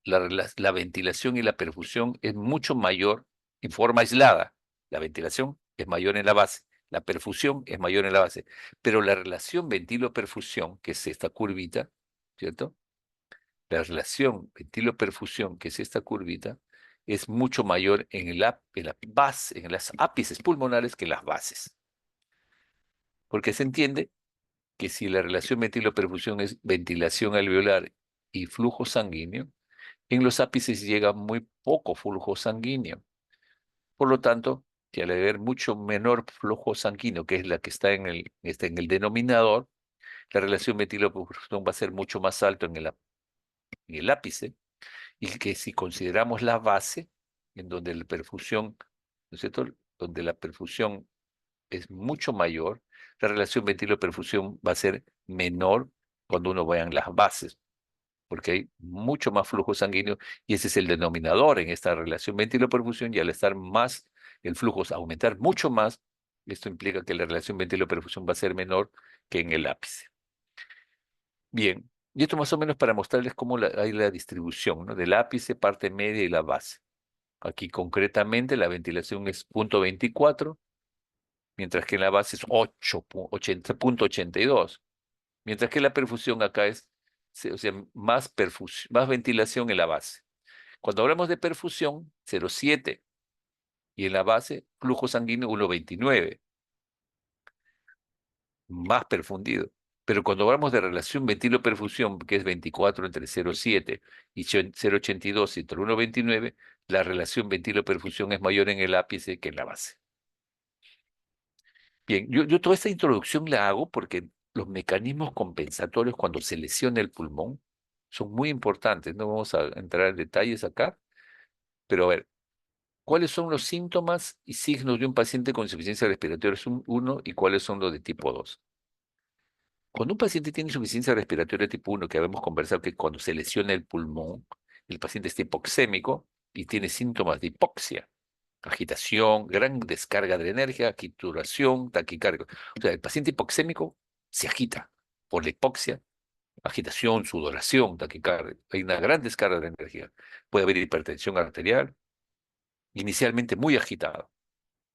la ventilación y la perfusión es mucho mayor en forma aislada. La ventilación es mayor en la base, la perfusión es mayor en la base. Pero la relación ventilo-perfusión, que es esta curvita, ¿cierto? La relación ventilo-perfusión, que es esta curvita, es mucho mayor en la base, en las ápices pulmonares que en las bases. Porque se entiende que si la relación ventilo-perfusión es ventilación alveolar y flujo sanguíneo, en los ápices llega muy poco flujo sanguíneo. Por lo tanto, que al haber mucho menor flujo sanguíneo, que es la que está en el denominador, la relación ventilo-perfusión va a ser mucho más alto en el ápice, y que si consideramos la base, en donde la perfusión, ¿no es cierto? Donde la perfusión es mucho mayor, la relación ventilo-perfusión va a ser menor cuando uno vea en las bases, porque hay mucho más flujo sanguíneo y ese es el denominador en esta relación ventilo-perfusión, y al estar más, el flujo aumentar mucho más, esto implica que la relación ventilo-perfusión va a ser menor que en el ápice. Bien, y esto más o menos para mostrarles cómo hay la distribución, ¿no? Del ápice, parte media y la base. Aquí concretamente la ventilación es 0.24, mientras que en la base es 80.82, mientras que la perfusión acá es, o sea, más ventilación en la base. Cuando hablamos de perfusión, 0.7, y en la base, flujo sanguíneo 1.29, más perfundido. Pero cuando hablamos de relación ventilo-perfusión, que es 24 entre 0.7 y 0.82 entre 1.29, la relación ventilo-perfusión es mayor en el ápice que en la base. Bien, yo toda esta introducción la hago porque los mecanismos compensatorios cuando se lesiona el pulmón son muy importantes. No vamos a entrar en detalles acá, pero a ver, ¿cuáles son los síntomas y signos de un paciente con insuficiencia respiratoria 1 y cuáles son los de tipo 2? Cuando un paciente tiene insuficiencia respiratoria tipo 1, que habíamos conversado que cuando se lesiona el pulmón, el paciente está hipoxémico y tiene síntomas de hipoxia, agitación, gran descarga de energía, quituración, taquicardia. O sea, el paciente hipoxémico se agita por la hipoxia, agitación, sudoración, taquicardia. Hay una gran descarga de energía. Puede haber hipertensión arterial, inicialmente muy agitada.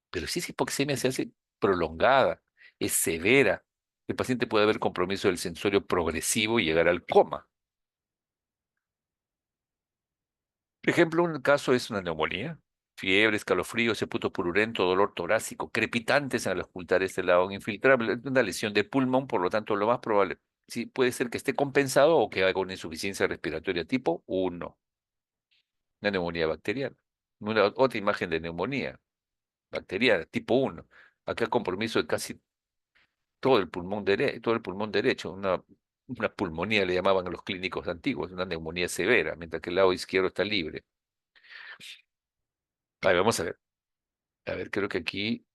Pero si esa hipoxemia se hace prolongada, es severa, el paciente puede haber compromiso del sensorio progresivo y llegar al coma. Ejemplo, un caso es una neumonía, fiebre, escalofríos, sepulto purulento, dolor torácico, crepitantes al ocultar este lado infiltrable, una lesión de pulmón, por lo tanto, lo más probable, sí, puede ser que esté compensado o que haga una insuficiencia respiratoria tipo 1, una neumonía bacteriana. Otra imagen de neumonía bacteriana tipo 1. Acá compromiso de casi todo el pulmón derecho, una pulmonía le llamaban a los clínicos antiguos, una neumonía severa, mientras que el lado izquierdo está libre. Ahí vamos a ver. A ver, creo que aquí,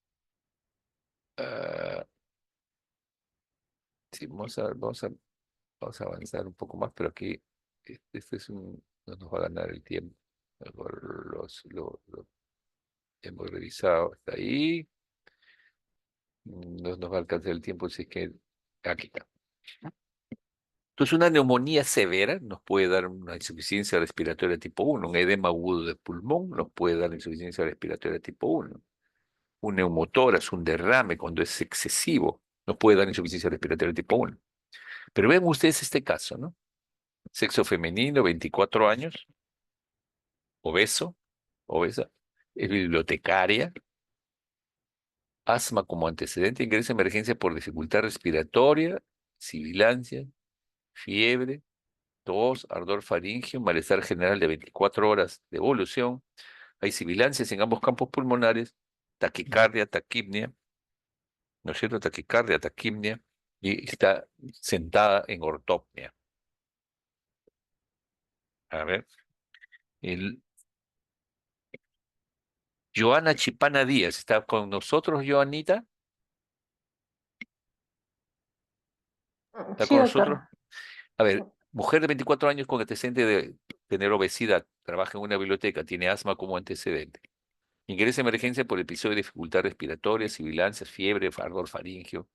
ah, sí, vamos a avanzar un poco más, pero aquí, este no nos va a ganar el tiempo. Mejor lo hemos revisado hasta ahí. No nos va a alcanzar el tiempo, si es que aquí está. Entonces, una neumonía severa nos puede dar una insuficiencia respiratoria tipo 1, un edema agudo de pulmón nos puede dar insuficiencia respiratoria tipo 1, un neumotórax, un derrame cuando es excesivo, nos puede dar insuficiencia respiratoria tipo 1. Pero ven ustedes este caso, ¿no? Sexo femenino, 24 años, obeso, obesa, es bibliotecaria, asma como antecedente, ingresa a emergencia por dificultad respiratoria, sibilancia, fiebre, tos, ardor faríngeo, malestar general de 24 horas de evolución. Hay sibilancias en ambos campos pulmonares, taquicardia, taquipnea, ¿no es cierto? Taquicardia, taquipnea, y está sentada en ortopnea. A ver, el Joana Chipana Díaz, ¿está con nosotros, Joanita? ¿Está Sí, con nosotros? doctor. A Sí. ver, mujer de 24 años con antecedente de tener obesidad, trabaja en una biblioteca, tiene asma como antecedente. Ingresa a emergencia por episodio de dificultad respiratoria, sibilancias, fiebre, ardor faríngeo,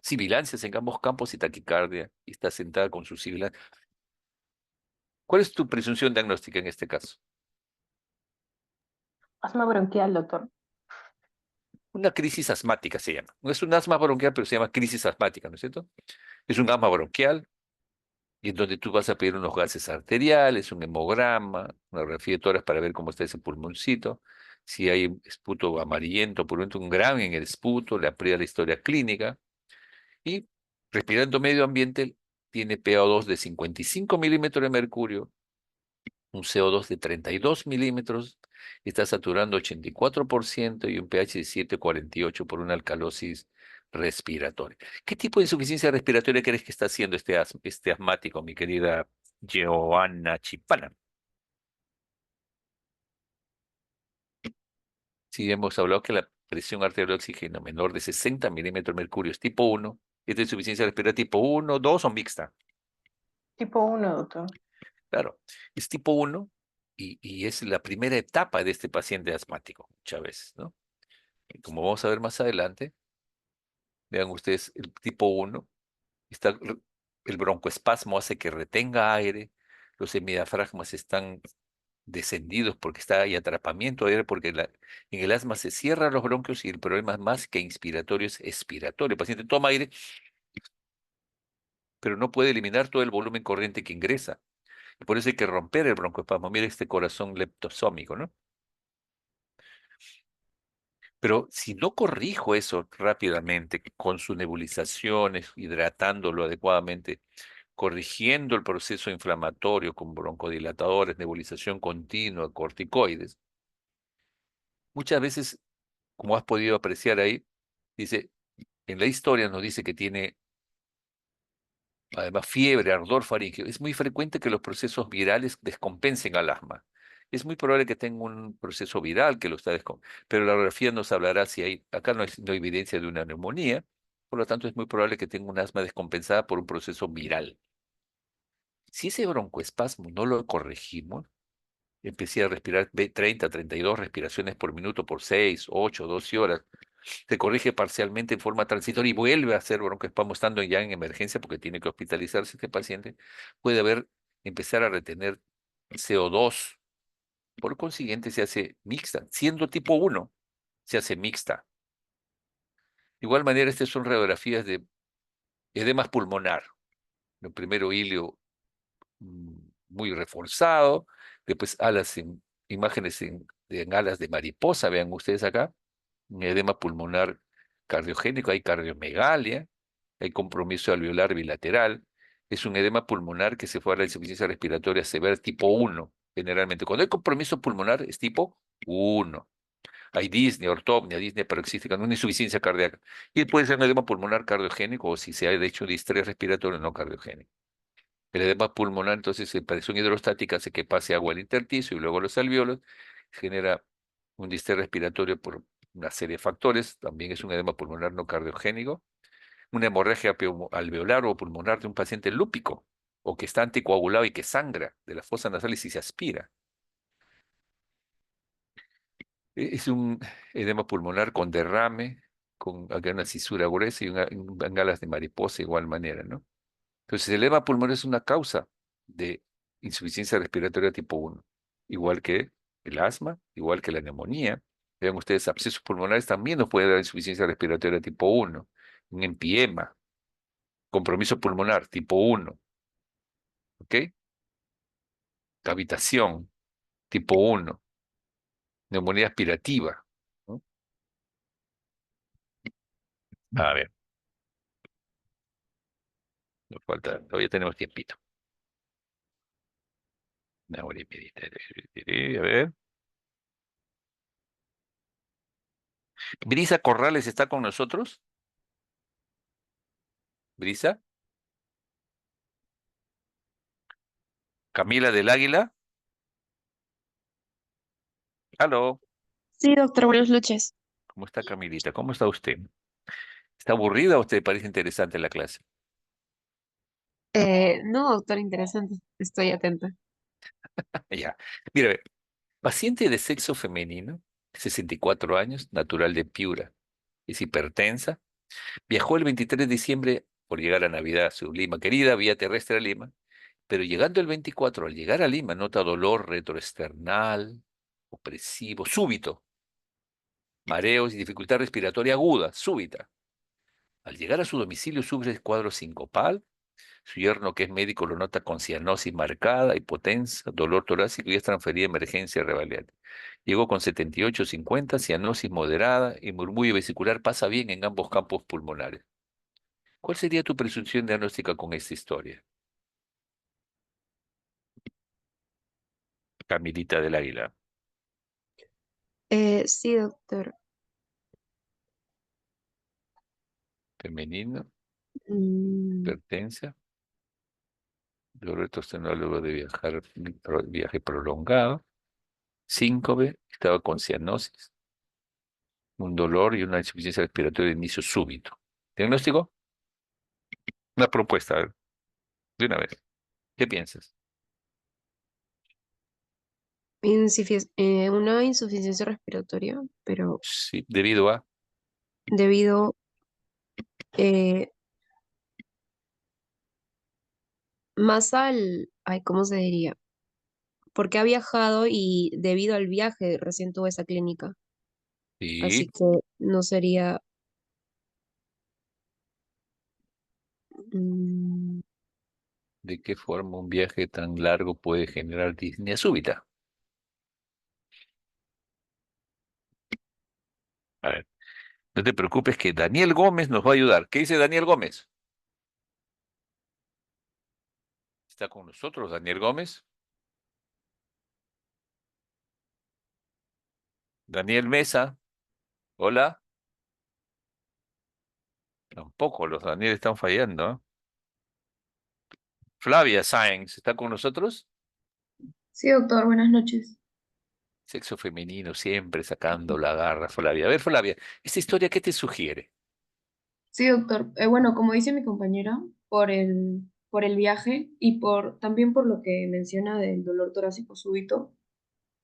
sibilancias en ambos campos y taquicardia, y está sentada con su sibilancia. ¿Cuál es tu presunción diagnóstica en este caso? Asma bronquial, doctor. Una crisis asmática se llama. No es un asma bronquial, pero se llama crisis asmática, ¿no es cierto? Es un asma bronquial y en donde tú vas a pedir unos gases arteriales, un hemograma, una radiografía de tórax para ver cómo está ese pulmoncito, si hay esputo amarillento, purulento, un gran en el esputo, le aprieta la historia clínica y respirando medio ambiente tiene PO2 de 55 milímetros de mercurio, un CO2 de 32 milímetros, está saturando 84% y un pH de 7,48 por una alcalosis respiratoria. ¿Qué tipo de insuficiencia respiratoria crees que está haciendo este asmático, mi querida Joana Chipana? Sí, hemos hablado que la presión arterial de oxígeno menor de 60 milímetros de mercurio es tipo 1, ¿es de insuficiencia respiratoria tipo 1, 2 o mixta? Tipo 1, doctor. Claro, es tipo 1 y es la primera etapa de este paciente asmático, muchas veces, ¿no? Y como vamos a ver más adelante, vean ustedes, el tipo 1, el broncoespasmo hace que retenga aire, los hemidiafragmas están descendidos porque hay atrapamiento de aire, porque en el asma se cierran los bronquios y el problema es más que inspiratorio, es expiratorio. El paciente toma aire, pero no puede eliminar todo el volumen corriente que ingresa. Y por eso hay que romper el broncoespasmo. Mira este corazón leptosómico, ¿no? Pero si no corrijo eso rápidamente con sus nebulizaciones, hidratándolo adecuadamente, corrigiendo el proceso inflamatorio con broncodilatadores, nebulización continua, corticoides, muchas veces, como has podido apreciar ahí, dice, en la historia nos dice que tiene además fiebre, ardor faríngeo. Es muy frecuente que los procesos virales descompensen al asma. Es muy probable que tenga un proceso viral que lo está descompensando, pero la radiografía nos hablará si acá no hay evidencia de una neumonía, por lo tanto es muy probable que tenga un asma descompensada por un proceso viral. Si ese broncoespasmo no lo corregimos, empecé a respirar 30, 32 respiraciones por minuto por 6, 8, 12 horas, se corrige parcialmente en forma transitoria y vuelve a hacer broncoespasmo estando ya en emergencia porque tiene que hospitalizarse este paciente, puede empezar a retener CO2. Por consiguiente, se hace mixta. Siendo tipo 1, se hace mixta. De igual manera, estas son radiografías de edema pulmonar. El primero, ilio muy reforzado, Después imágenes en alas de mariposa, vean ustedes acá, un edema pulmonar cardiogénico, hay cardiomegalia, hay compromiso alveolar bilateral. Es un edema pulmonar que se fue a la insuficiencia respiratoria severa tipo 1, generalmente. Cuando hay compromiso pulmonar es tipo 1. Hay disnea, ortopnea, disnea paroxística, una insuficiencia cardíaca. Y puede ser un edema pulmonar cardiogénico o si se ha de hecho distrés respiratorio no cardiogénico. El edema pulmonar, entonces, en presión hidrostática hace que pase agua al intersticio y luego a los alvéolos, genera un distrés respiratorio por una serie de factores. También es un edema pulmonar no cardiogénico, una hemorragia alveolar o pulmonar de un paciente lúpico o que está anticoagulado y que sangra de las fosas nasales y se aspira. Es un edema pulmonar con derrame, con acá una cisura gruesa y un alas de mariposa de igual manera, ¿no? Entonces, el edema pulmonar es una causa de insuficiencia respiratoria tipo 1, igual que el asma, igual que la neumonía. Vean ustedes, abscesos pulmonares también nos puede dar insuficiencia respiratoria tipo 1, un empiema, compromiso pulmonar tipo 1, ¿ok? Cavitación tipo 1, neumonía aspirativa, ¿no? A ver, nos falta, todavía tenemos tiempito. Una hora y media. A ver. Brisa Corrales está con nosotros. Brisa. Camila del Águila. Aló. Sí, doctor, buenas noches. ¿Cómo está Camilita? ¿Cómo está usted? ¿Está aburrida o usted parece interesante la clase? No, doctor, interesante. Estoy atenta. Ya. Mira, ve, paciente de sexo femenino, 64 años, natural de Piura, es hipertensa, viajó el 23 de diciembre por llegar a Navidad a su Lima querida, vía terrestre a Lima, pero llegando el 24, al llegar a Lima, nota dolor retroesternal, opresivo, súbito, mareos y dificultad respiratoria aguda, súbita. Al llegar a su domicilio sufre cuadro sincopal. Su yerno, que es médico, lo nota con cianosis marcada, hipotensa, dolor torácico y es transferido a emergencia revaliente. Llegó con 78-50, cianosis moderada y murmullo vesicular pasa bien en ambos campos pulmonares. ¿Cuál sería tu presunción diagnóstica con esta historia? Camilita del Águila. Sí, doctor. Femenino, Mm, hipertensa, dolor retroesternal luego de viaje prolongado, síncope, estaba con cianosis, un dolor y una insuficiencia respiratoria de inicio súbito. ¿Diagnóstico? Una propuesta, a ver, de una vez. ¿Qué piensas? una insuficiencia respiratoria, pero Sí, debido a, debido, eh, más ay, ¿cómo se diría? Porque ha viajado y debido al viaje recién tuvo esa clínica. Así sí, que no sería, mm, de qué forma un viaje tan largo puede generar disnea súbita. A ver, no te preocupes que Daniel Gómez nos va a ayudar. ¿Qué dice Daniel Gómez? ¿Está con nosotros Daniel Gómez? Daniel Mesa, hola. Tampoco, los Daniel están fallando, ¿eh? Flavia Sáenz, ¿está con nosotros? Sí, doctor, buenas noches. Sexo femenino, siempre sacando la garra, Flavia. A ver, Flavia, ¿esta historia qué te sugiere? Sí, doctor. Bueno, como dice mi compañera, por el viaje y también por lo que menciona del dolor torácico súbito,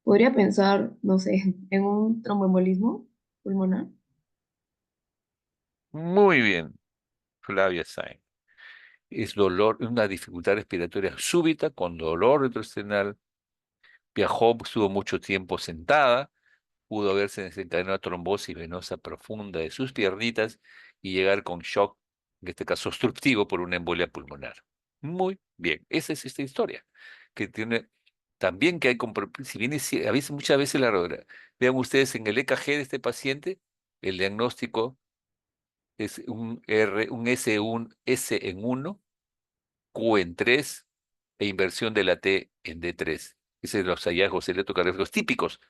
podría pensar, no sé, en un tromboembolismo pulmonar. Muy bien, Flavia Sáenz. Es dolor, una dificultad respiratoria súbita con dolor retroesternal. Viajó, estuvo mucho tiempo sentada, pudo haberse desencadenado una trombosis venosa profunda de sus piernitas y llegar con shock, en este caso obstructivo, por una embolia pulmonar. Muy bien, esa es esta historia, que tiene También que hay, si bien a veces, muchas veces vean ustedes en el EKG de este paciente, el diagnóstico es un S en 1, Q en 3 e inversión de la T en D3. Esos son los hallazgos electrocardiográficos típicos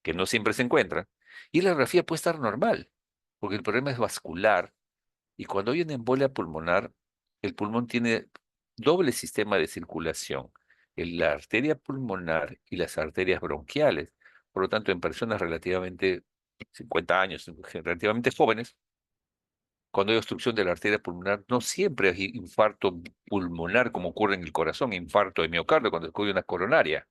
que no siempre se encuentran. Y la radiografía puede estar normal, porque el problema es vascular. Y cuando hay una embolia pulmonar, el pulmón tiene doble sistema de circulación, la arteria pulmonar y las arterias bronquiales. Por lo tanto, en personas relativamente 50 años, relativamente jóvenes, cuando hay obstrucción de la arteria pulmonar, no siempre hay infarto pulmonar como ocurre en el corazón, infarto de miocardio cuando ocurre una coronaria,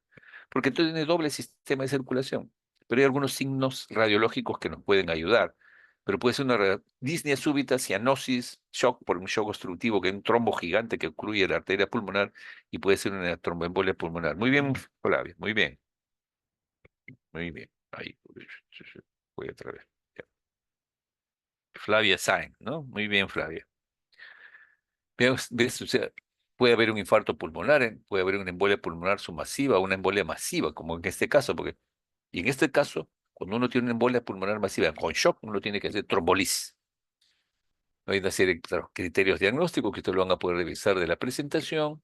porque entonces tiene doble sistema de circulación. Pero hay algunos signos radiológicos que nos pueden ayudar. Pero puede ser una disnea súbita, cianosis, shock por un shock obstructivo, que es un trombo gigante que ocluye la arteria pulmonar y puede ser una tromboembolia pulmonar. Muy bien, Flavia, muy bien, muy bien. Ahí, voy otra vez. Ya. Flavia Sáenz, ¿no? Muy bien, Flavia. ¿Ves? O sea, puede haber un infarto pulmonar, puede haber una embolia pulmonar submasiva, una embolia masiva, como en este caso, y en este caso, cuando uno tiene una embolia pulmonar masiva con shock, uno tiene que hacer trombolisis. Hay una serie de criterios diagnósticos que ustedes lo van a poder revisar de la presentación.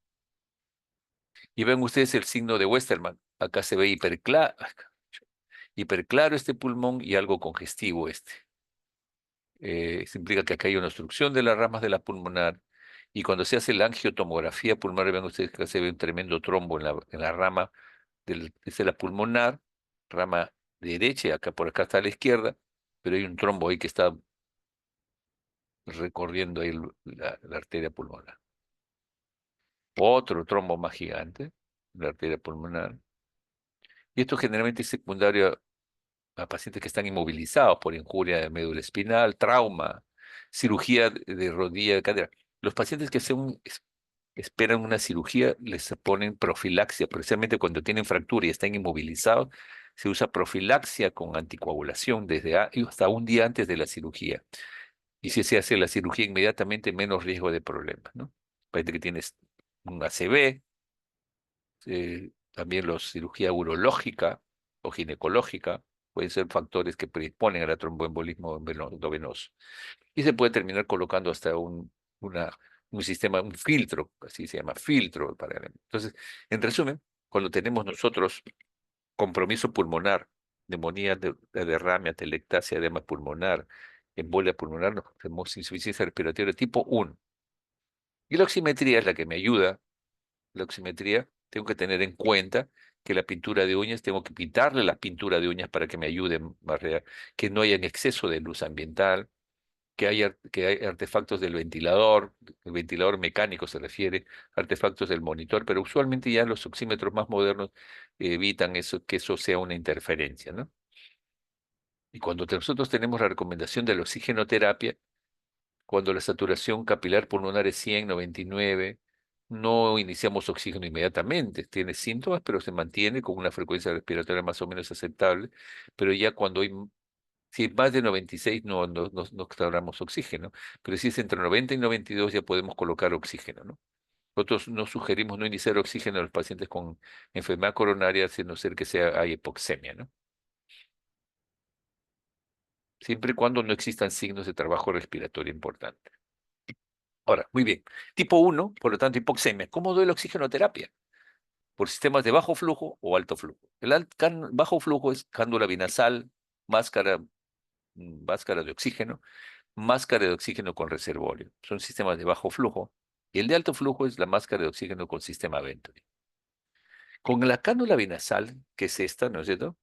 Y ven ustedes el signo de Westermann. Acá se ve hiperclaro este pulmón y algo congestivo este. Eso implica que acá hay una obstrucción de las ramas de la pulmonar. Y cuando se hace la angiotomografía pulmonar, ven ustedes que se ve un tremendo trombo en la rama de la pulmonar, rama derecha, y acá por acá está a la izquierda, pero hay un trombo ahí que está recorriendo ahí la arteria pulmonar. Otro trombo más gigante, la arteria pulmonar. Y esto generalmente es secundario a pacientes que están inmovilizados por injuria de médula espinal, trauma, cirugía de rodilla, de cadera. Los pacientes que esperan una cirugía les ponen profilaxia, precisamente cuando tienen fractura y están inmovilizados, se usa profilaxia con anticoagulación hasta un día antes de la cirugía. Y si se hace la cirugía inmediatamente, menos riesgo de problemas, ¿no? Parece que tienes un ACV, también la cirugía urológica o ginecológica pueden ser factores que predisponen a la tromboembolismo venoso. Y se puede terminar colocando hasta un sistema, un filtro, así se llama, filtro. Entonces, en resumen, cuando tenemos nosotros compromiso pulmonar, neumonía de derrame, atelectasia, edema pulmonar, embolia pulmonar, nos tenemos insuficiencia respiratoria tipo 1. Y la oximetría es la que me ayuda. La oximetría, tengo que tener en cuenta que la pintura de uñas, tengo que pintarle la pintura de uñas para que me ayude a que no haya en exceso de luz ambiental, que hay artefactos del ventilador, el ventilador mecánico se refiere, artefactos del monitor, pero usualmente ya los oxímetros más modernos evitan eso, que eso sea una interferencia, ¿no? Y cuando nosotros tenemos la recomendación de la oxigenoterapia, cuando la saturación capilar pulmonar es 100, 99, no iniciamos oxígeno inmediatamente. Tiene síntomas, pero se mantiene con una frecuencia respiratoria más o menos aceptable. Pero ya cuando si es más de 96, no instauramos oxígeno. Pero si es entre 90 y 92, ya podemos colocar oxígeno, ¿no? Nosotros no sugerimos no iniciar oxígeno a los pacientes con enfermedad coronaria, sino ser que hay hipoxemia, ¿no? Siempre y cuando no existan signos de trabajo respiratorio importante. Ahora, muy bien. Tipo 1, por lo tanto, hipoxemia. ¿Cómo doy la oxigenoterapia? Por sistemas de bajo flujo o alto flujo. Bajo flujo es cándula binasal, máscara, máscara de oxígeno, máscara de oxígeno con reservorio. Son sistemas de bajo flujo. Y el de alto flujo es la máscara de oxígeno con sistema Venturi. Con la cánula binasal, que es esta, ¿no es cierto?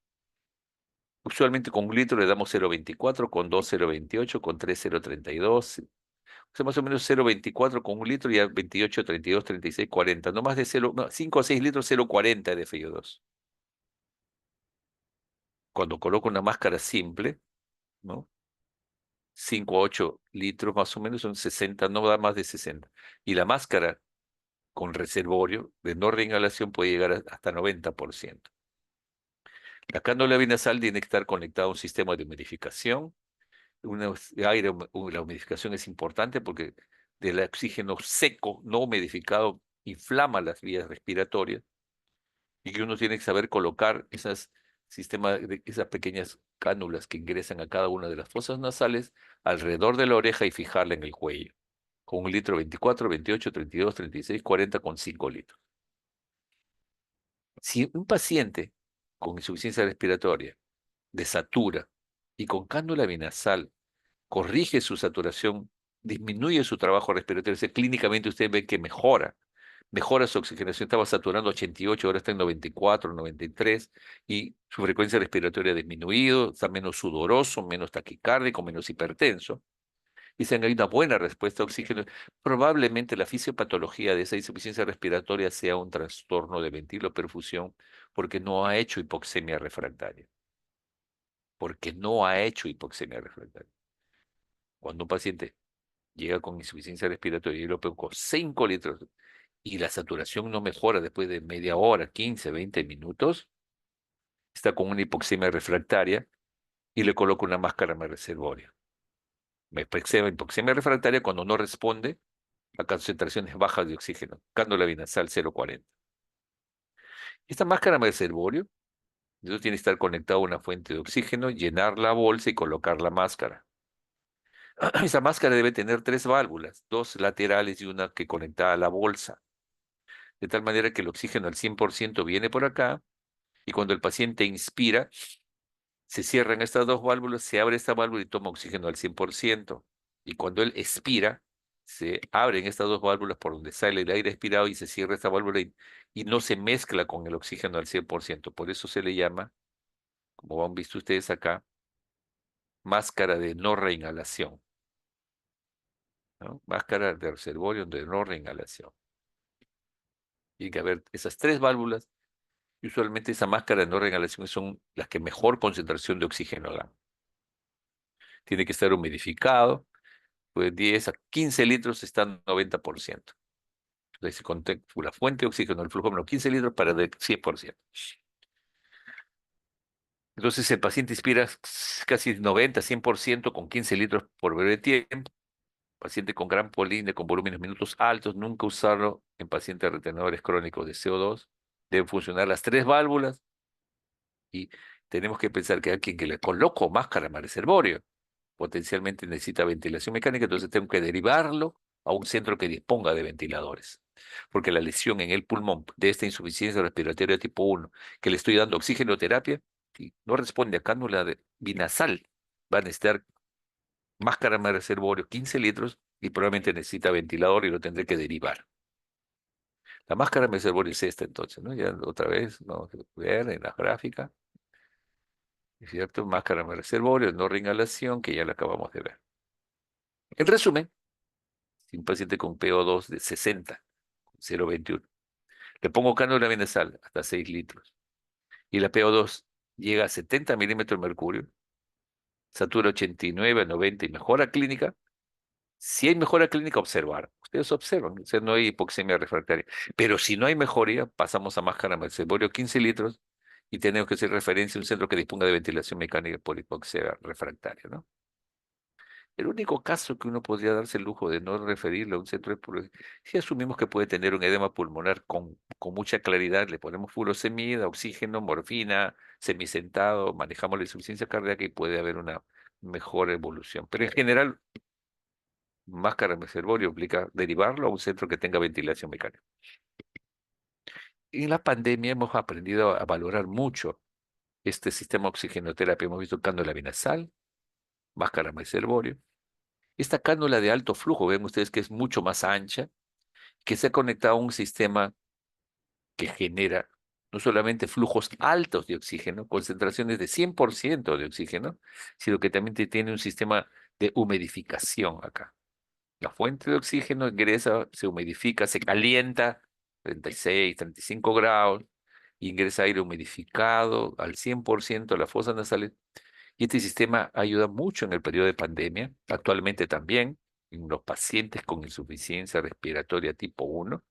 Usualmente con un litro le damos 0,24, con 2 0,28, con 3 0,32. O sea, más o menos 0,24 con un litro, ya 28, 32, 36, 40. No más de 5 o 6 litros, 0,40 de FiO2. Cuando coloco una máscara simple, ¿no? 5 a 8 litros más o menos son 60, no da más de 60. Y la máscara con reservorio de no reinhalación puede llegar hasta 90%. La cánula binasal tiene que estar conectada a un sistema de humidificación. La humidificación es importante porque del oxígeno seco, no humidificado, inflama las vías respiratorias. y que uno tiene que saber colocar esas pequeñas cánulas que ingresan a cada una de las fosas nasales alrededor de la oreja y fijarla en el cuello, con 1 litro 24, 28, 32, 36, 40 con 5 litros. Si un paciente con insuficiencia respiratoria desatura y con cánula binasal corrige su saturación, disminuye su trabajo respiratorio, o sea, clínicamente usted ve que mejora su oxigenación, estaba saturando 88, ahora está en 94, 93, y su frecuencia respiratoria ha disminuido, está menos sudoroso, menos taquicárdico, menos hipertenso. Dicen hay una buena respuesta a oxígeno. Probablemente la fisiopatología de esa insuficiencia respiratoria sea un trastorno de ventiloperfusión porque no ha hecho hipoxemia refractaria. Porque no ha hecho hipoxemia refractaria. Cuando un paciente llega con insuficiencia respiratoria y lo pongo 5 litros y la saturación no mejora después de media hora, 15, 20 minutos, está con una hipoxemia refractaria y le coloco una máscara reservoria. Hipoxemia refractaria cuando no responde a concentraciones bajas de oxígeno, cánula binasal 0,40. Esta máscara reservorio, eso tiene que estar conectado a una fuente de oxígeno, llenar la bolsa y colocar la máscara. Esa máscara debe tener 3 válvulas, 2 laterales y una que conectada a la bolsa, de tal manera que el oxígeno al 100% viene por acá y cuando el paciente inspira, se cierran estas 2 válvulas, se abre esta válvula y toma oxígeno al 100%. Y cuando él expira, se abren estas 2 válvulas por donde sale el aire expirado y se cierra esta válvula y no se mezcla con el oxígeno al 100%. Por eso se le llama, como han visto ustedes acá, máscara de no reinhalación, ¿no? Máscara de reservorio de no reinhalación. Tiene que haber esas 3 válvulas y usualmente esa máscara de no reinhalación son las que mejor concentración de oxígeno dan. Tiene que estar humidificado, pues 10 a 15 litros está en 90%. Entonces, la fuente de oxígeno, el flujo menos 15 litros para el 100%. Entonces, el paciente inspira casi 90, 100% con 15 litros por breve tiempo. Paciente con gran polínea, con volúmenes minutos altos, nunca usarlo en pacientes retenedores crónicos de CO2. Deben funcionar las 3 válvulas y tenemos que pensar que alguien que le coloco máscara reservorio potencialmente necesita ventilación mecánica, entonces tengo que derivarlo a un centro que disponga de ventiladores. Porque la lesión en el pulmón de esta insuficiencia respiratoria tipo 1, que le estoy dando oxigenoterapia, si no responde a cánula binasal, va a necesitar máscara reservorio 15 litros y probablemente necesita ventilador y lo tendré que derivar. La máscara reservorio es esta entonces, ¿no? Ya otra vez, vamos a ver en la gráfica. ¿Es cierto? Máscara reservorio, no reinhalación, que ya la acabamos de ver. En resumen, si un paciente con PO2 de 60, 0,21, le pongo cánula binasal hasta 6 litros y la PO2 llega a 70 milímetros de mercurio, satura 89, 90 y mejora clínica. Si hay mejora clínica, observar. Ustedes observan, o sea, no hay hipoxemia refractaria. Pero si no hay mejoría, pasamos a máscara reservorio 15 litros y tenemos que hacer referencia a un centro que disponga de ventilación mecánica por hipoxemia refractaria, ¿no? El único caso que uno podría darse el lujo de no referirlo a un centro de si asumimos que puede tener un edema pulmonar con mucha claridad, le ponemos furosemida, oxígeno, morfina, semisentado, manejamos la insuficiencia cardíaca y puede haber una mejor evolución. Pero en general, máscara reservorio implica derivarlo a un centro que tenga ventilación mecánica. En la pandemia hemos aprendido a valorar mucho este sistema de oxigenoterapia. Hemos visto cánula binasal, máscara reservorio. Esta cánula de alto flujo, ven ustedes que es mucho más ancha, que se ha conectado a un sistema que genera no solamente flujos altos de oxígeno, concentraciones de 100% de oxígeno, sino que también tiene un sistema de humidificación acá. La fuente de oxígeno ingresa, se humidifica, se calienta, 36, 35 grados, ingresa aire humidificado al 100% a las fosas nasales. Y este sistema ayuda mucho en el periodo de pandemia, actualmente también en los pacientes con insuficiencia respiratoria tipo 1,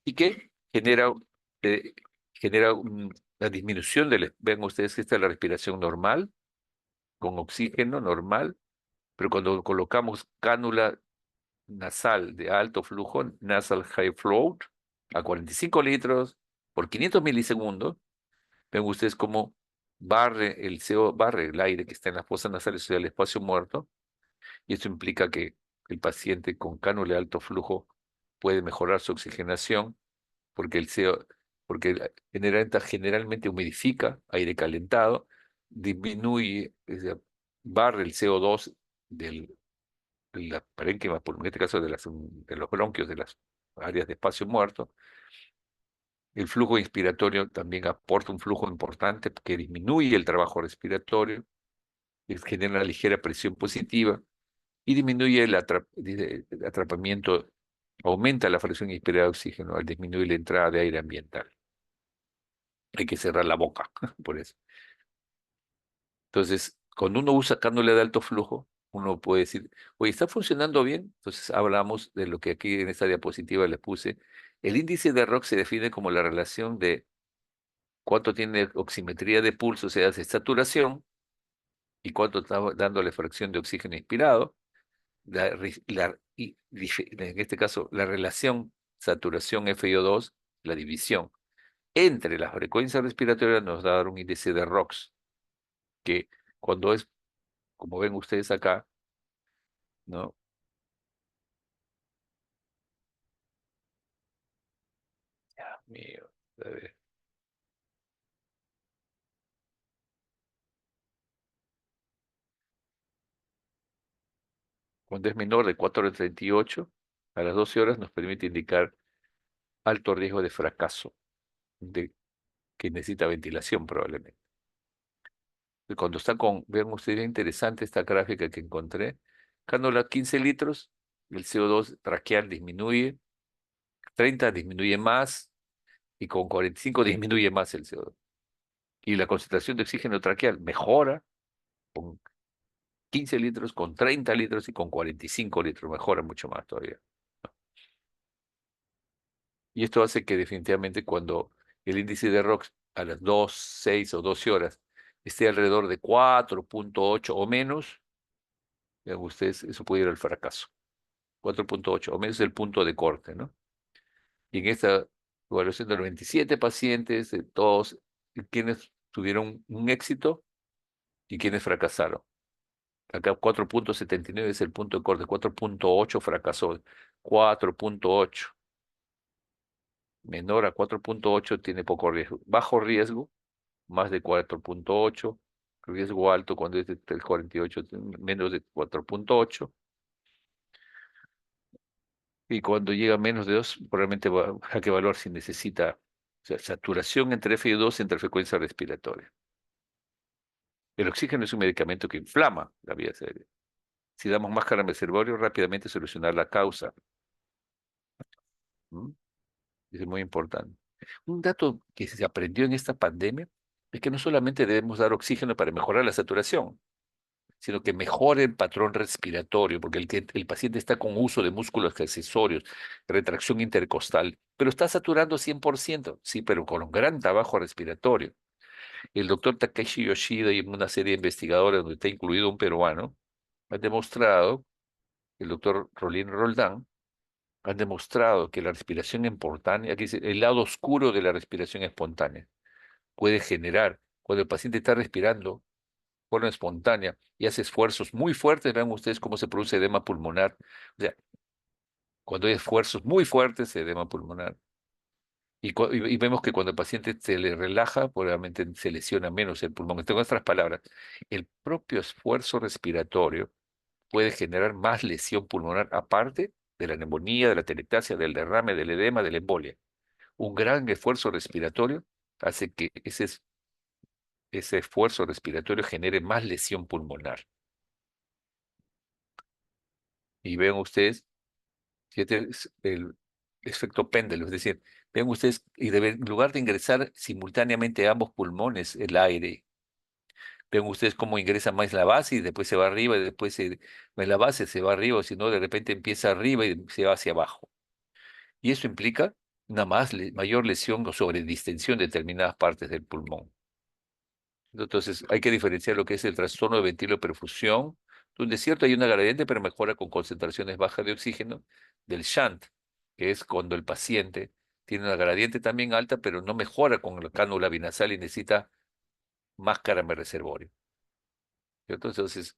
y que eh, genera una disminución ven ustedes que esta es la respiración normal, con oxígeno normal, pero cuando colocamos cánula nasal de alto flujo, nasal high flow, a 45 litros, por 500 milisegundos, ven ustedes cómo barre el CO, barre el aire que está en las fosas nasales, o sea, el espacio muerto, y eso implica que el paciente con cánula de alto flujo puede mejorar su oxigenación, porque el CO, porque generalmente humidifica aire calentado, disminuye, barre el CO2 del, de la parénquima, en este caso de los bronquios, de las áreas de espacio muerto. El flujo inspiratorio también aporta un flujo importante que disminuye el trabajo respiratorio, genera una ligera presión positiva y disminuye el atrapamiento, aumenta la fracción inspirada de oxígeno al disminuir la entrada de aire ambiental. Hay que cerrar la boca, por eso. Entonces, cuando uno usa cánula de alto flujo, uno puede decir, oye, ¿está funcionando bien? Entonces hablamos de lo que aquí en esta diapositiva les puse. El índice de ROC se define como la relación de cuánto tiene oximetría de pulso, o sea, de saturación, y cuánto está dándole fracción de oxígeno inspirado. En este caso, la relación saturación FiO2, la división entre las frecuencias respiratorias nos da un índice de ROX, que cuando es, como ven ustedes acá, ¿no? Dios mío, a ver. Cuando es menor de 4,38 a las 12 horas nos permite indicar alto riesgo de fracaso, que necesita ventilación probablemente. Y cuando está con, vean ustedes, interesante esta gráfica que encontré, cánula 15 litros, el CO2 traqueal disminuye, 30 disminuye más, y con 45 disminuye más el CO2. Y la concentración de oxígeno traqueal mejora con 15 litros, con 30 litros y con 45 litros, mejora mucho más todavía. Y esto hace que definitivamente cuando el índice de ROX a las 2, 6 o 12 horas esté alrededor de 4,8 o menos, vean ustedes, eso puede ir al fracaso. 4,8 o menos es el punto de corte, ¿no? Y en esta evaluación de los 27 pacientes, de todos, quienes tuvieron un éxito y quienes fracasaron. Acá 4,79 es el punto de corte, 4,8 fracasó, 4,8 menor a 4,8 tiene poco riesgo, bajo riesgo, más de 4,8, riesgo alto cuando es del 48, menos de 4,8, y cuando llega a menos de 2, probablemente hay que evaluar si necesita, o sea, saturación entre FiO2 entre frecuencia respiratoria. El oxígeno es un medicamento que inflama la vía aérea. Si damos máscara reservorio, rápidamente solucionar la causa. ¿Mm? Es muy importante. Un dato que se aprendió en esta pandemia es que no solamente debemos dar oxígeno para mejorar la saturación, sino que mejore el patrón respiratorio, porque el paciente está con uso de músculos accesorios, retracción intercostal, pero está saturando 100%, sí, pero con un gran trabajo respiratorio. El doctor Takeshi Yoshida y una serie de investigadores, donde está incluido un peruano, han demostrado, el doctor Rolín Roldán, han demostrado que la respiración espontánea, aquí dice, el lado oscuro de la respiración espontánea, puede generar, cuando el paciente está respirando de forma espontánea y hace esfuerzos muy fuertes, vean ustedes cómo se produce edema pulmonar. O sea, cuando hay esfuerzos muy fuertes, edema pulmonar. Y vemos que cuando el paciente se le relaja, probablemente se lesiona menos el pulmón. En otras palabras, el propio esfuerzo respiratorio puede generar más lesión pulmonar, aparte de la neumonía, de la atelectasia, del derrame, del edema, de la embolia. Un gran esfuerzo respiratorio hace que ese esfuerzo respiratorio genere más lesión pulmonar. Y vean ustedes, fíjate, es el efecto péndulo, es decir, vean ustedes, en lugar de ingresar simultáneamente a ambos pulmones el aire, ven ustedes cómo ingresa más la base y después se va arriba y después la base se va arriba, o si no, de repente empieza arriba y se va hacia abajo. Y eso implica una mayor lesión o sobredistensión de determinadas partes del pulmón. Entonces, hay que diferenciar lo que es el trastorno de ventiloperfusión, donde es cierto hay una gradiente, pero mejora con concentraciones bajas de oxígeno, del shunt, que es cuando el paciente tiene una gradiente también alta, pero no mejora con la cánula binasal y necesita máscara de reservorio. ¿Cierto? Entonces,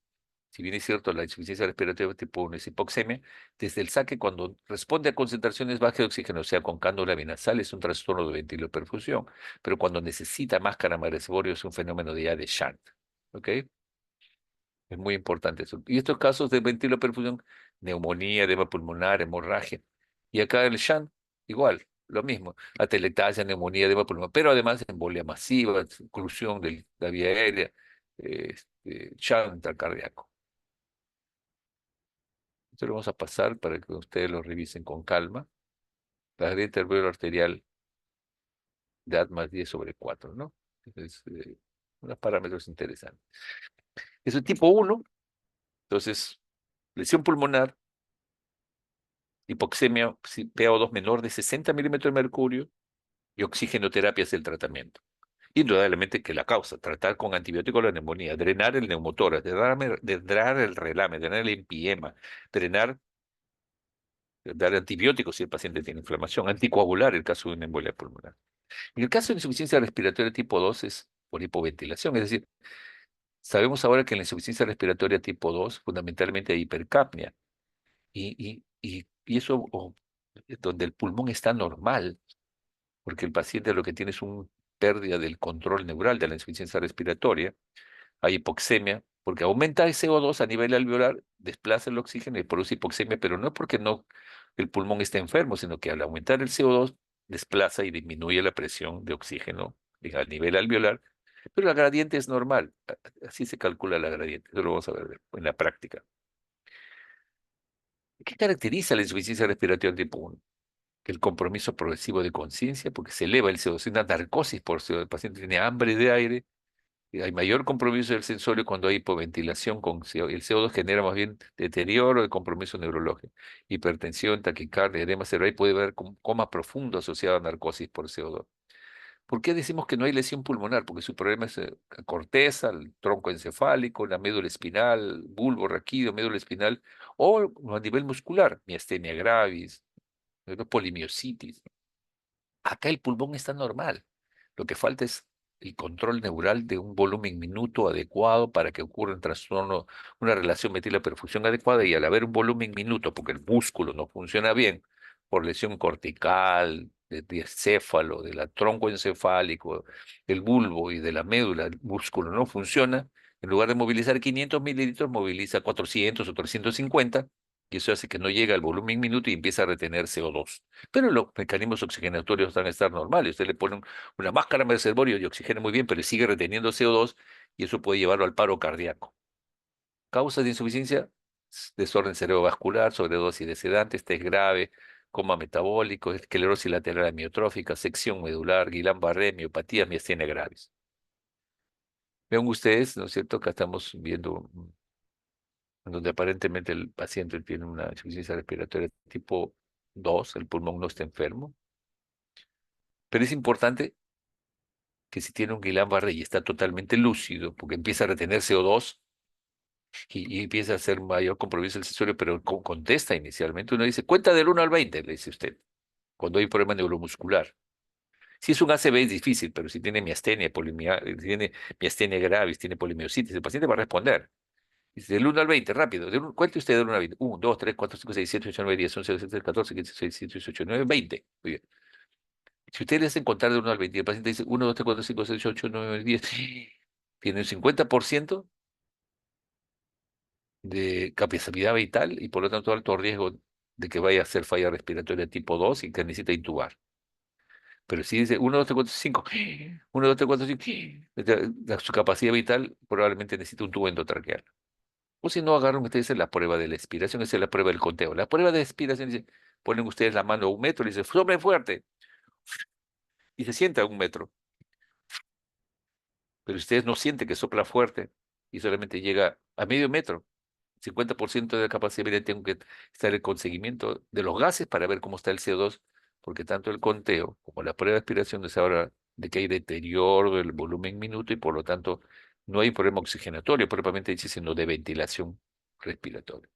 si bien es cierto, la insuficiencia respiratoria tipo 1 es hipoxemia, desde el saque, cuando responde a concentraciones bajas de oxígeno, o sea, con cánula binasal, es un trastorno de ventiloperfusión, pero cuando necesita máscara de reservorio es un fenómeno de ya de shunt. ¿Ok? Es muy importante eso. Y estos casos de ventiloperfusión, neumonía, edema pulmonar, hemorragia. Y acá el shunt, igual, lo mismo. Atelectasia, neumonía, edema pulmonar, pero además embolia masiva, oclusión de la vía aérea, shunt al cardíaco. Esto lo vamos a pasar para que ustedes lo revisen con calma. La gradiente alveolar arterial de A+10/4, ¿no? Es unos parámetros interesantes. Eso es tipo 1, entonces, lesión pulmonar, hipoxemia, PaO2 menor de 60 milímetros de mercurio y oxigenoterapia es el tratamiento. Indudablemente que la causa, tratar con antibiótico la neumonía, drenar el neumotórax, drenar el relame, drenar el empiema, drenar, dar antibióticos si el paciente tiene inflamación, anticoagular el caso de una embolia pulmonar. En el caso de insuficiencia respiratoria tipo 2 es por hipoventilación, es decir, sabemos ahora que en la insuficiencia respiratoria tipo 2 fundamentalmente hay hipercapnia y eso donde el pulmón está normal, porque el paciente lo que tiene es una pérdida del control neural de la insuficiencia respiratoria, hay hipoxemia, porque aumenta el CO2 a nivel alveolar, desplaza el oxígeno y produce hipoxemia, pero no porque no el pulmón está enfermo, sino que al aumentar el CO2 desplaza y disminuye la presión de oxígeno a nivel alveolar, pero la gradiente es normal, así se calcula la gradiente, eso lo vamos a ver en la práctica. ¿Qué caracteriza la insuficiencia respiratoria tipo 1? El compromiso progresivo de conciencia, porque se eleva el CO2, una narcosis por CO2, el paciente tiene hambre de aire, y hay mayor compromiso del sensorio cuando hay hipoventilación con CO2. El CO2 genera más bien deterioro de compromiso neurológico, hipertensión, taquicardia, edema cerebral, y puede haber coma profundo asociado a narcosis por CO2. ¿Por qué decimos que no hay lesión pulmonar? Porque su problema es la corteza, el tronco encefálico, la médula espinal, bulbo raquídeo, médula espinal, o a nivel muscular, miastenia gravis, polimiositis. Acá el pulmón está normal. Lo que falta es el control neural de un volumen minuto adecuado para que ocurra un trastorno, una relación metila-perfusión adecuada, y al haber un volumen minuto, porque el músculo no funciona bien, por lesión cortical, de encéfalo, del tronco encefálico, del bulbo y de la médula, el músculo no funciona, en lugar de movilizar 500 mililitros, moviliza 400 o 350, y eso hace que no llegue al volumen minuto y empieza a retener CO2. Pero los mecanismos oxigenatorios van a estar normales. Usted le pone una máscara de reservorio y oxigena muy bien, pero sigue reteniendo CO2 y eso puede llevarlo al paro cardíaco. Causas de insuficiencia: desorden cerebrovascular, sobredosis de sedantes, test grave, coma metabólico, esclerosis lateral amiotrófica, sección medular, Guillain-Barré, miopatía, miastenia gravis. Vean ustedes, ¿no es cierto? Acá estamos viendo en donde aparentemente el paciente tiene una insuficiencia respiratoria tipo 2, el pulmón no está enfermo. Pero es importante que si tiene un Guillain-Barré y está totalmente lúcido, porque empieza a retener CO2 y empieza a hacer mayor compromiso del sensorio, pero contesta inicialmente, uno dice, cuenta del 1 al 20, le dice usted, cuando hay un problema neuromuscular. Si es un ACV es difícil, pero si tiene miastenia, si tiene miastenia gravis, tiene polimiositis, el paciente va a responder. Dice, del 1 al 20, rápido. Cuente usted del 1 al 20. 1, 2, 3, 4, 5, 6, 7, 8, 9, 10, 11, 12, 13, 14, 15, 16, 17, 18, 19, 20. Muy bien. Si ustedes le hacen contar de 1 al 20, y el paciente dice 1, 2, 3, 4, 5, 6, 8, 9, 10, tiene un 50% de capacidad vital y por lo tanto alto riesgo de que vaya a ser falla respiratoria tipo 2 y que necesita intubar. Pero si dice 1, 2, 3, 4, 5, 1, 2, 3, 4, 5, su capacidad vital probablemente necesita un tubo endotraqueal. O si no, agarran ustedes la prueba de la expiración, esa es la prueba del conteo. La prueba de expiración dice, ponen ustedes la mano a 1 metro y dicen, soplen fuerte, y se sienta a 1 metro. Pero ustedes no sienten que sopla fuerte y solamente llega a medio metro. 50% de la capacidad vital, tengo que estar en conseguimiento de los gases para ver cómo está el CO2, porque tanto el conteo como la prueba de aspiración nos habla de que hay deterioro del volumen minuto y por lo tanto no hay problema oxigenatorio propiamente dicho, sino de ventilación respiratoria.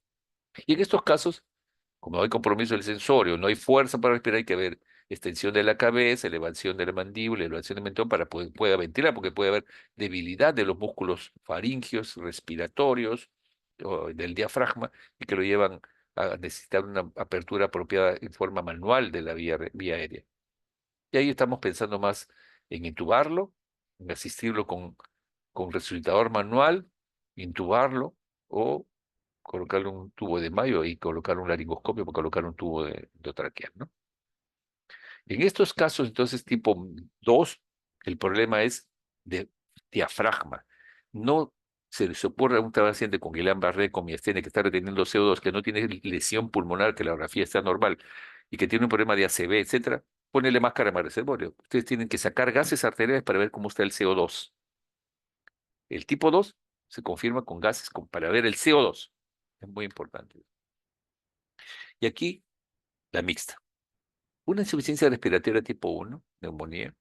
Y en estos casos, como no hay compromiso del sensorio, no hay fuerza para respirar, hay que ver extensión de la cabeza, elevación de la mandíbula, elevación del mentón para que pueda ventilar, porque puede haber debilidad de los músculos faringios, respiratorios, o del diafragma, y que lo llevan a necesitar una apertura apropiada en forma manual de la vía aérea. Y ahí estamos pensando más en intubarlo, en asistirlo con resucitador manual, intubarlo o colocarle un tubo de mayo y colocar un laringoscopio para colocar un tubo de endotraqueal, ¿no? En estos casos, entonces, tipo 2, el problema es de diafragma. No se les ocurre a un paciente con Guillain-Barré, con miastenia, que está reteniendo CO2, que no tiene lesión pulmonar, que la grafía está normal, y que tiene un problema de ACV, etcétera, ponele máscara de reservorio. Ustedes tienen que sacar gases arteriales para ver cómo está el CO2. El tipo 2 se confirma con gases para ver el CO2. Es muy importante. Y aquí, la mixta. Una insuficiencia respiratoria tipo 1, neumonía,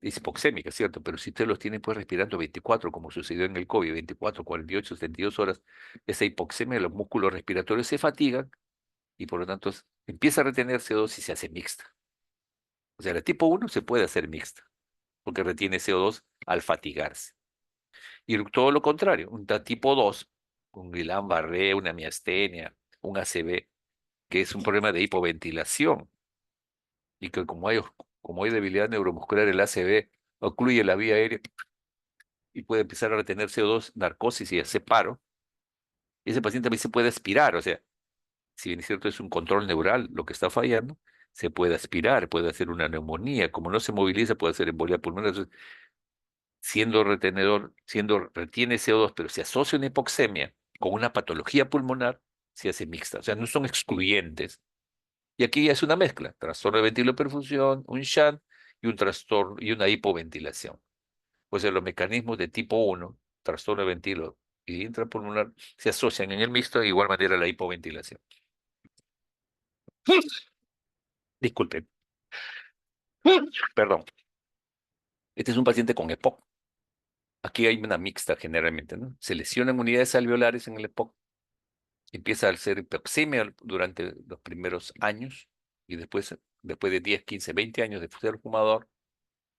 es hipoxémica, ¿cierto? Pero si usted los tiene pues respirando 24, como sucedió en el COVID, 24, 48, 72 horas, esa hipoxemia de los músculos respiratorios se fatigan y por lo tanto empieza a retener CO2 y se hace mixta. O sea, la tipo 1 se puede hacer mixta, porque retiene CO2 al fatigarse. Y todo lo contrario, un tipo 2, un Guillain-Barré, una miastenia, un ACV, que es un problema de hipoventilación, y que como hay debilidad neuromuscular, el ACV ocluye la vía aérea y puede empezar a retener CO2, narcosis y hacer paro. Y ese paciente también se puede aspirar, o sea, si bien es cierto es un control neural lo que está fallando, se puede aspirar, puede hacer una neumonía, como no se moviliza puede hacer embolia pulmonar. Entonces, retiene CO2, pero se asocia una hipoxemia con una patología pulmonar, se hace mixta, o sea, no son excluyentes. Y aquí ya es una mezcla, trastorno de ventiloperfusión, un shunt y un trastorno y una hipoventilación. O sea, los mecanismos de tipo 1, trastorno de ventilo y intrapulmonar, se asocian en el mixto de igual manera a la hipoventilación. Disculpen. Perdón. Este es un paciente con EPOC. Aquí hay una mixta generalmente, ¿no? Se lesionan unidades alveolares en el EPOC. Empieza a hacer hipoxemia durante los primeros años y después de 10, 15, 20 años de ser fumador,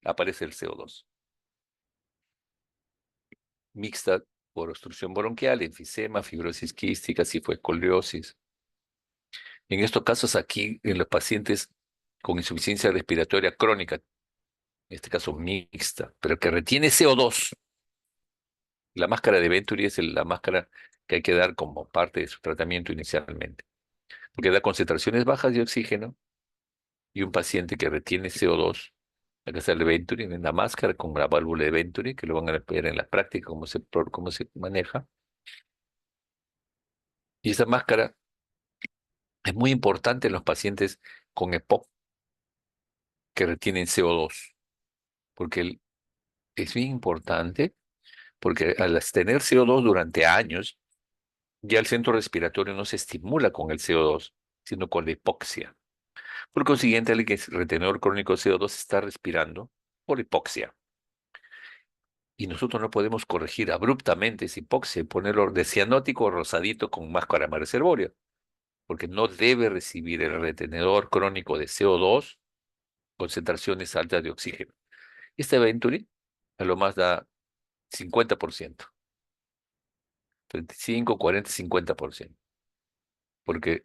aparece el CO2. Mixta por obstrucción bronquial, enfisema, fibrosis quística, cifoescoliosis. En estos casos aquí, en los pacientes con insuficiencia respiratoria crónica, en este caso mixta, pero que retiene CO2, la máscara de Venturi es la máscara que hay que dar como parte de su tratamiento inicialmente, porque da concentraciones bajas de oxígeno y un paciente que retiene CO2, hay que hacerle Venturi en la máscara con la válvula de Venturi, que lo van a ver en la práctica cómo se maneja. Y esa máscara es muy importante en los pacientes con EPOC que retienen CO2, porque es bien importante, porque al tener CO2 durante años, ya el centro respiratorio no se estimula con el CO2, sino con la hipoxia. Por consiguiente, el que es retenedor crónico de CO2 está respirando por hipoxia. Y nosotros no podemos corregir abruptamente esa hipoxia y ponerlo de cianótico o rosadito con máscara reservoria, porque no debe recibir el retenedor crónico de CO2 concentraciones altas de oxígeno. Este Venturi a lo más da 50%, 35, 40, 50%, porque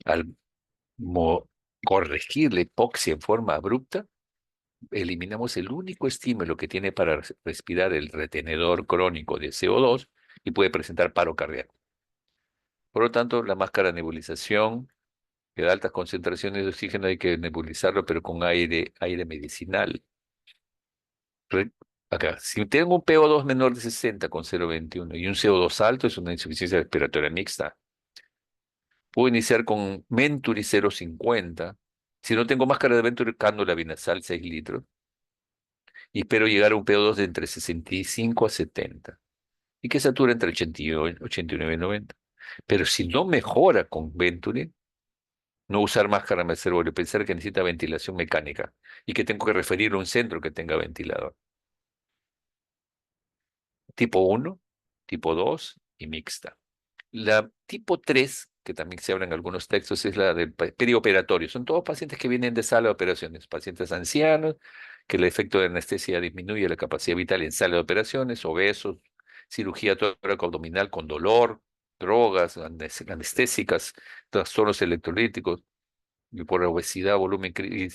al corregir la hipoxia en forma abrupta, eliminamos el único estímulo que tiene para respirar el retenedor crónico de CO2 y puede presentar paro cardíaco. Por lo tanto, la máscara de nebulización, que da altas concentraciones de oxígeno, hay que nebulizarlo, pero con aire medicinal. Re- Acá, si tengo un PO2 menor de 60 con 0,21 y un CO2 alto, es una insuficiencia respiratoria mixta. Puedo iniciar con Venturi 0,50. Si no tengo máscara de Venturi, cánula binasal 6 litros. Y espero llegar a un PO2 de entre 65 a 70. Y que satura entre 89 y 90. Pero si no mejora con Venturi, no usar máscara de reservorio, pensar que necesita ventilación mecánica y que tengo que referirlo a un centro que tenga ventilador. Tipo 1, tipo 2 y mixta. La tipo 3 que también se habla en algunos textos, es la del perioperatorio. Son todos pacientes que vienen de sala de operaciones, pacientes ancianos, que el efecto de anestesia disminuye la capacidad vital en sala de operaciones, obesos, cirugía tóraco-abdominal con dolor, drogas anestésicas, trastornos electrolíticos, y por obesidad,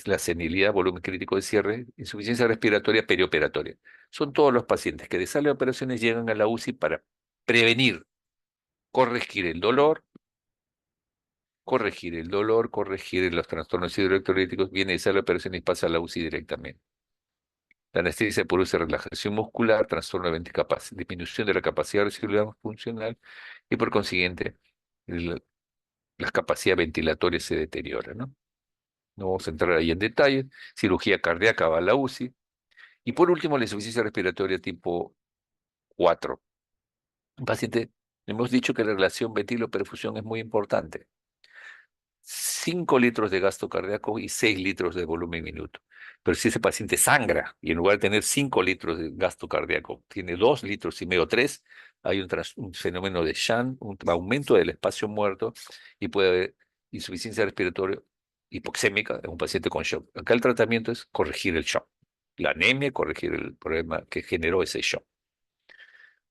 la senilidad, volumen crítico de cierre, insuficiencia respiratoria perioperatoria. Son todos los pacientes que de sala de operaciones llegan a la UCI para prevenir, corregir el dolor, corregir los trastornos hidroelectrolíticos, viene de sala de operaciones y pasa a la UCI directamente. La anestesia produce relajación muscular, trastorno de disminución de la capacidad residual funcional y por consiguiente el- la capacidad ventilatoria se deteriora, ¿no? No vamos a entrar ahí en detalle. Cirugía cardíaca va a la UCI. Y por último, la insuficiencia respiratoria tipo 4. Un paciente, hemos dicho que la relación ventilo-perfusión es muy importante. 5 litros de gasto cardíaco y 6 litros de volumen minuto. Pero si ese paciente sangra y en lugar de tener 5 litros de gasto cardíaco, tiene 2 litros y medio, 3, hay un fenómeno de Shann, un aumento del espacio muerto y puede haber insuficiencia respiratoria hipoxémica en un paciente con shock. Acá el tratamiento es corregir el shock. La anemia, corregir el problema que generó ese shock.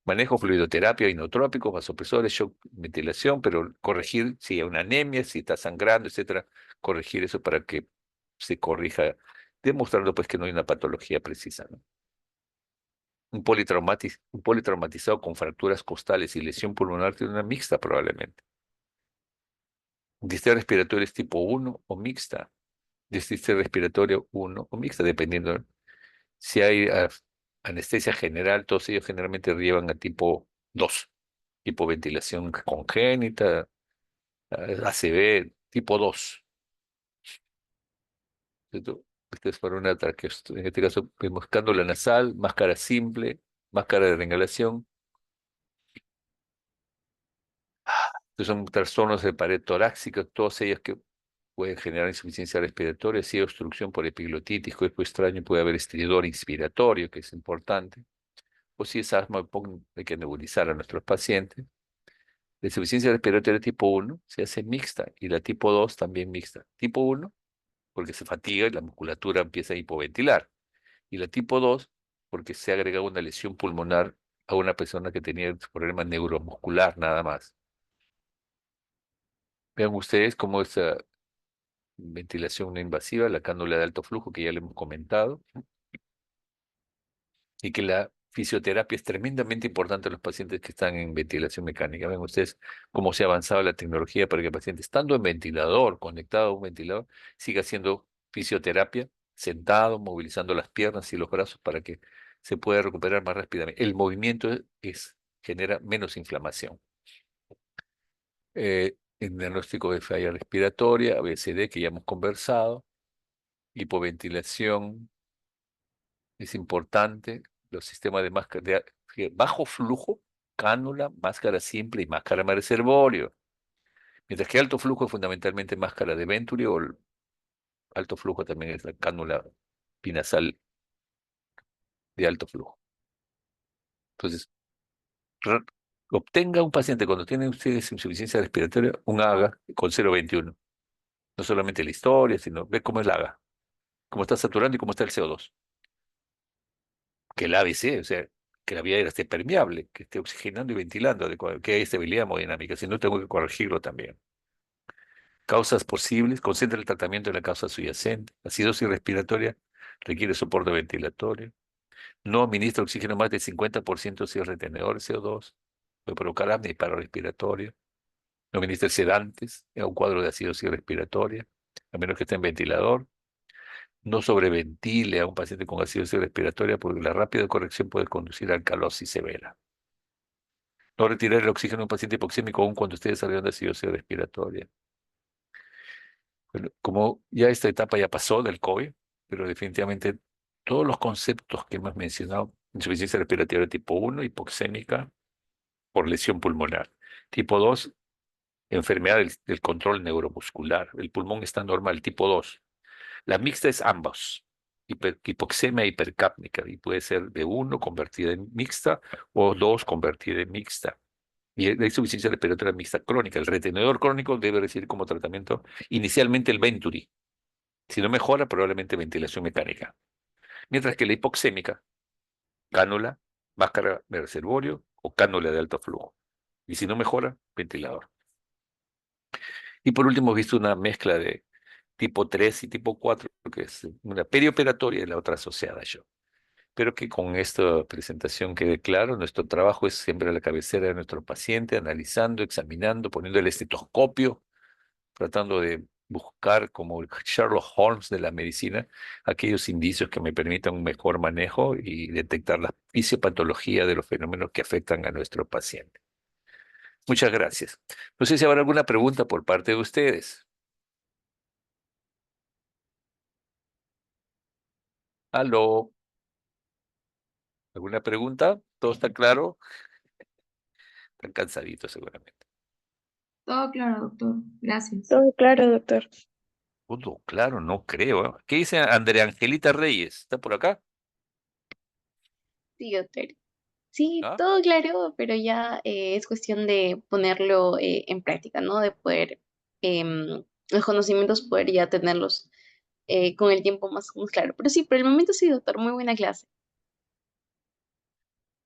Manejo fluidoterapia, inotrópicos, vasopresores, shock, ventilación, pero corregir si hay una anemia, si está sangrando, etcétera, corregir eso para que se corrija, demostrando pues que no hay una patología precisa, ¿no? Un politraumatizado con fracturas costales y lesión pulmonar tiene una mixta probablemente. Distrés respiratorio es tipo 1 o mixta. Distrés respiratorio 1 o mixta, dependiendo. Si hay anestesia general, todos ellos generalmente llevan a tipo 2, tipo ventilación congénita, ACV, tipo 2. Esto es para una traqueostomy. En este caso, vemos cánula nasal, máscara simple, máscara de reingalación. Estos son trastornos de pared torácica, todos ellos que pueden generar insuficiencia respiratoria, si hay obstrucción por epiglotitis, cuerpo extraño, puede haber estridor inspiratorio, que es importante. O si es asma, hay que nebulizar a nuestros pacientes. La insuficiencia respiratoria tipo 1 se hace mixta y la tipo 2 también mixta. Tipo 1 porque se fatiga y la musculatura empieza a hipoventilar. Y la tipo 2 porque se ha agregado una lesión pulmonar a una persona que tenía problema neuromuscular nada más. Vean ustedes cómo esa ventilación no invasiva, la cánula de alto flujo que ya le hemos comentado, y que la fisioterapia es tremendamente importante en los pacientes que están en ventilación mecánica. Ven ustedes cómo se ha avanzado la tecnología para que el paciente, estando en ventilador, conectado a un ventilador, siga haciendo fisioterapia, sentado, movilizando las piernas y los brazos para que se pueda recuperar más rápidamente. El movimiento genera menos inflamación. El diagnóstico de falla respiratoria, ABCD, que ya hemos conversado, hipoventilación, es importante. Los sistemas de máscara bajo flujo, cánula, máscara simple y máscara de reservorio. Mientras que alto flujo es fundamentalmente máscara de Venturi o el alto flujo también es la cánula pinasal de alto flujo. Entonces, re- obtenga un paciente cuando tiene ustedes insuficiencia respiratoria, un AGA con 0,21. No solamente la historia, sino ve cómo es la AGA, cómo está saturando y cómo está el CO2. Que el ABC, o sea, que la vía aérea esté permeable, que esté oxigenando y ventilando, que haya estabilidad hemodinámica, si no tengo que corregirlo también. Causas posibles, concentra el tratamiento en la causa subyacente. Acidosis respiratoria requiere soporte ventilatorio. No administra oxígeno más del 50% si es retenedor de CO2. Puede provocar apnea y paro respiratorio. No administra sedantes en un cuadro de acidosis respiratoria, a menos que esté en ventilador. No sobreventile a un paciente con acidosis respiratoria porque la rápida corrección puede conducir a alcalosis severa. No retirar el oxígeno a un paciente hipoxémico aún cuando esté desarrollando acidosis respiratoria. Bueno, como ya esta etapa ya pasó del COVID, pero definitivamente todos los conceptos que hemos mencionado, insuficiencia respiratoria tipo 1, hipoxémica por lesión pulmonar. Tipo 2, enfermedad del control neuromuscular. El pulmón está normal, tipo 2. La mixta es ambos, hipoxemia hipercápnica, y puede ser de 1 convertida en mixta o 2 convertida en mixta. Y la insuficiencia respiratoria mixta crónica. El retenedor crónico debe recibir como tratamiento inicialmente el Venturi. Si no mejora, probablemente ventilación mecánica. Mientras que la hipoxémica, cánula, máscara de reservorio o cánula de alto flujo. Y si no mejora, ventilador. Y por último, he visto una mezcla de tipo 3 y tipo 4, que es una perioperatoria y la otra asociada a ello. Espero que con esta presentación quede claro. Nuestro trabajo es siempre a la cabecera de nuestro paciente, analizando, examinando, poniendo el estetoscopio, tratando de buscar, como el Sherlock Holmes de la medicina, aquellos indicios que me permitan un mejor manejo y detectar la fisiopatología de los fenómenos que afectan a nuestro paciente. Muchas gracias. No sé si habrá alguna pregunta por parte de ustedes. ¿Aló? ¿Alguna pregunta? ¿Todo está claro? Están cansaditos seguramente. Todo claro, doctor. Gracias. Todo claro, doctor. Todo claro, no creo. ¿Eh? ¿Qué dice Andrea Angelita Reyes? ¿Está por acá? Sí, doctor. Sí, ¿Ah? todo claro, pero ya es cuestión de ponerlo en práctica, ¿no? De poder, los conocimientos, poder ya tenerlos con el tiempo más claro. Pero sí, por el momento sí, doctor, muy buena clase.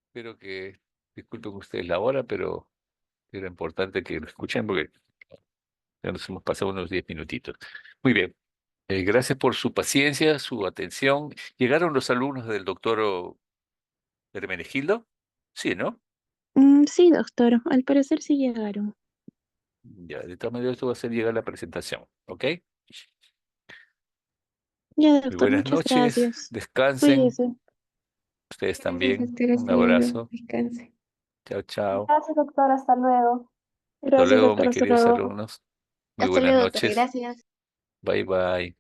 Espero que disculpen ustedes la hora, pero era importante que lo escuchen porque ya nos hemos pasado unos 10 minutitos. Muy bien. Gracias por su paciencia, su atención. ¿Llegaron los alumnos del doctor Hermenegildo? Sí, ¿no? Sí, doctor, al parecer sí llegaron. Ya, de todas maneras, esto va a hacer llegar la presentación, ¿ok? Ya, Muy doctor, buenas muchas noches, gracias. descansen, Cuídese. ustedes Gracias, también. doctor. Un Hasta luego. abrazo. Descanse. Chao, chao. Gracias, doctor. Hasta luego. Hasta Gracias, luego, doctor, mis hasta queridos luego. alumnos. Muy Hasta buenas luego, doctor. noches. Gracias. Bye, bye.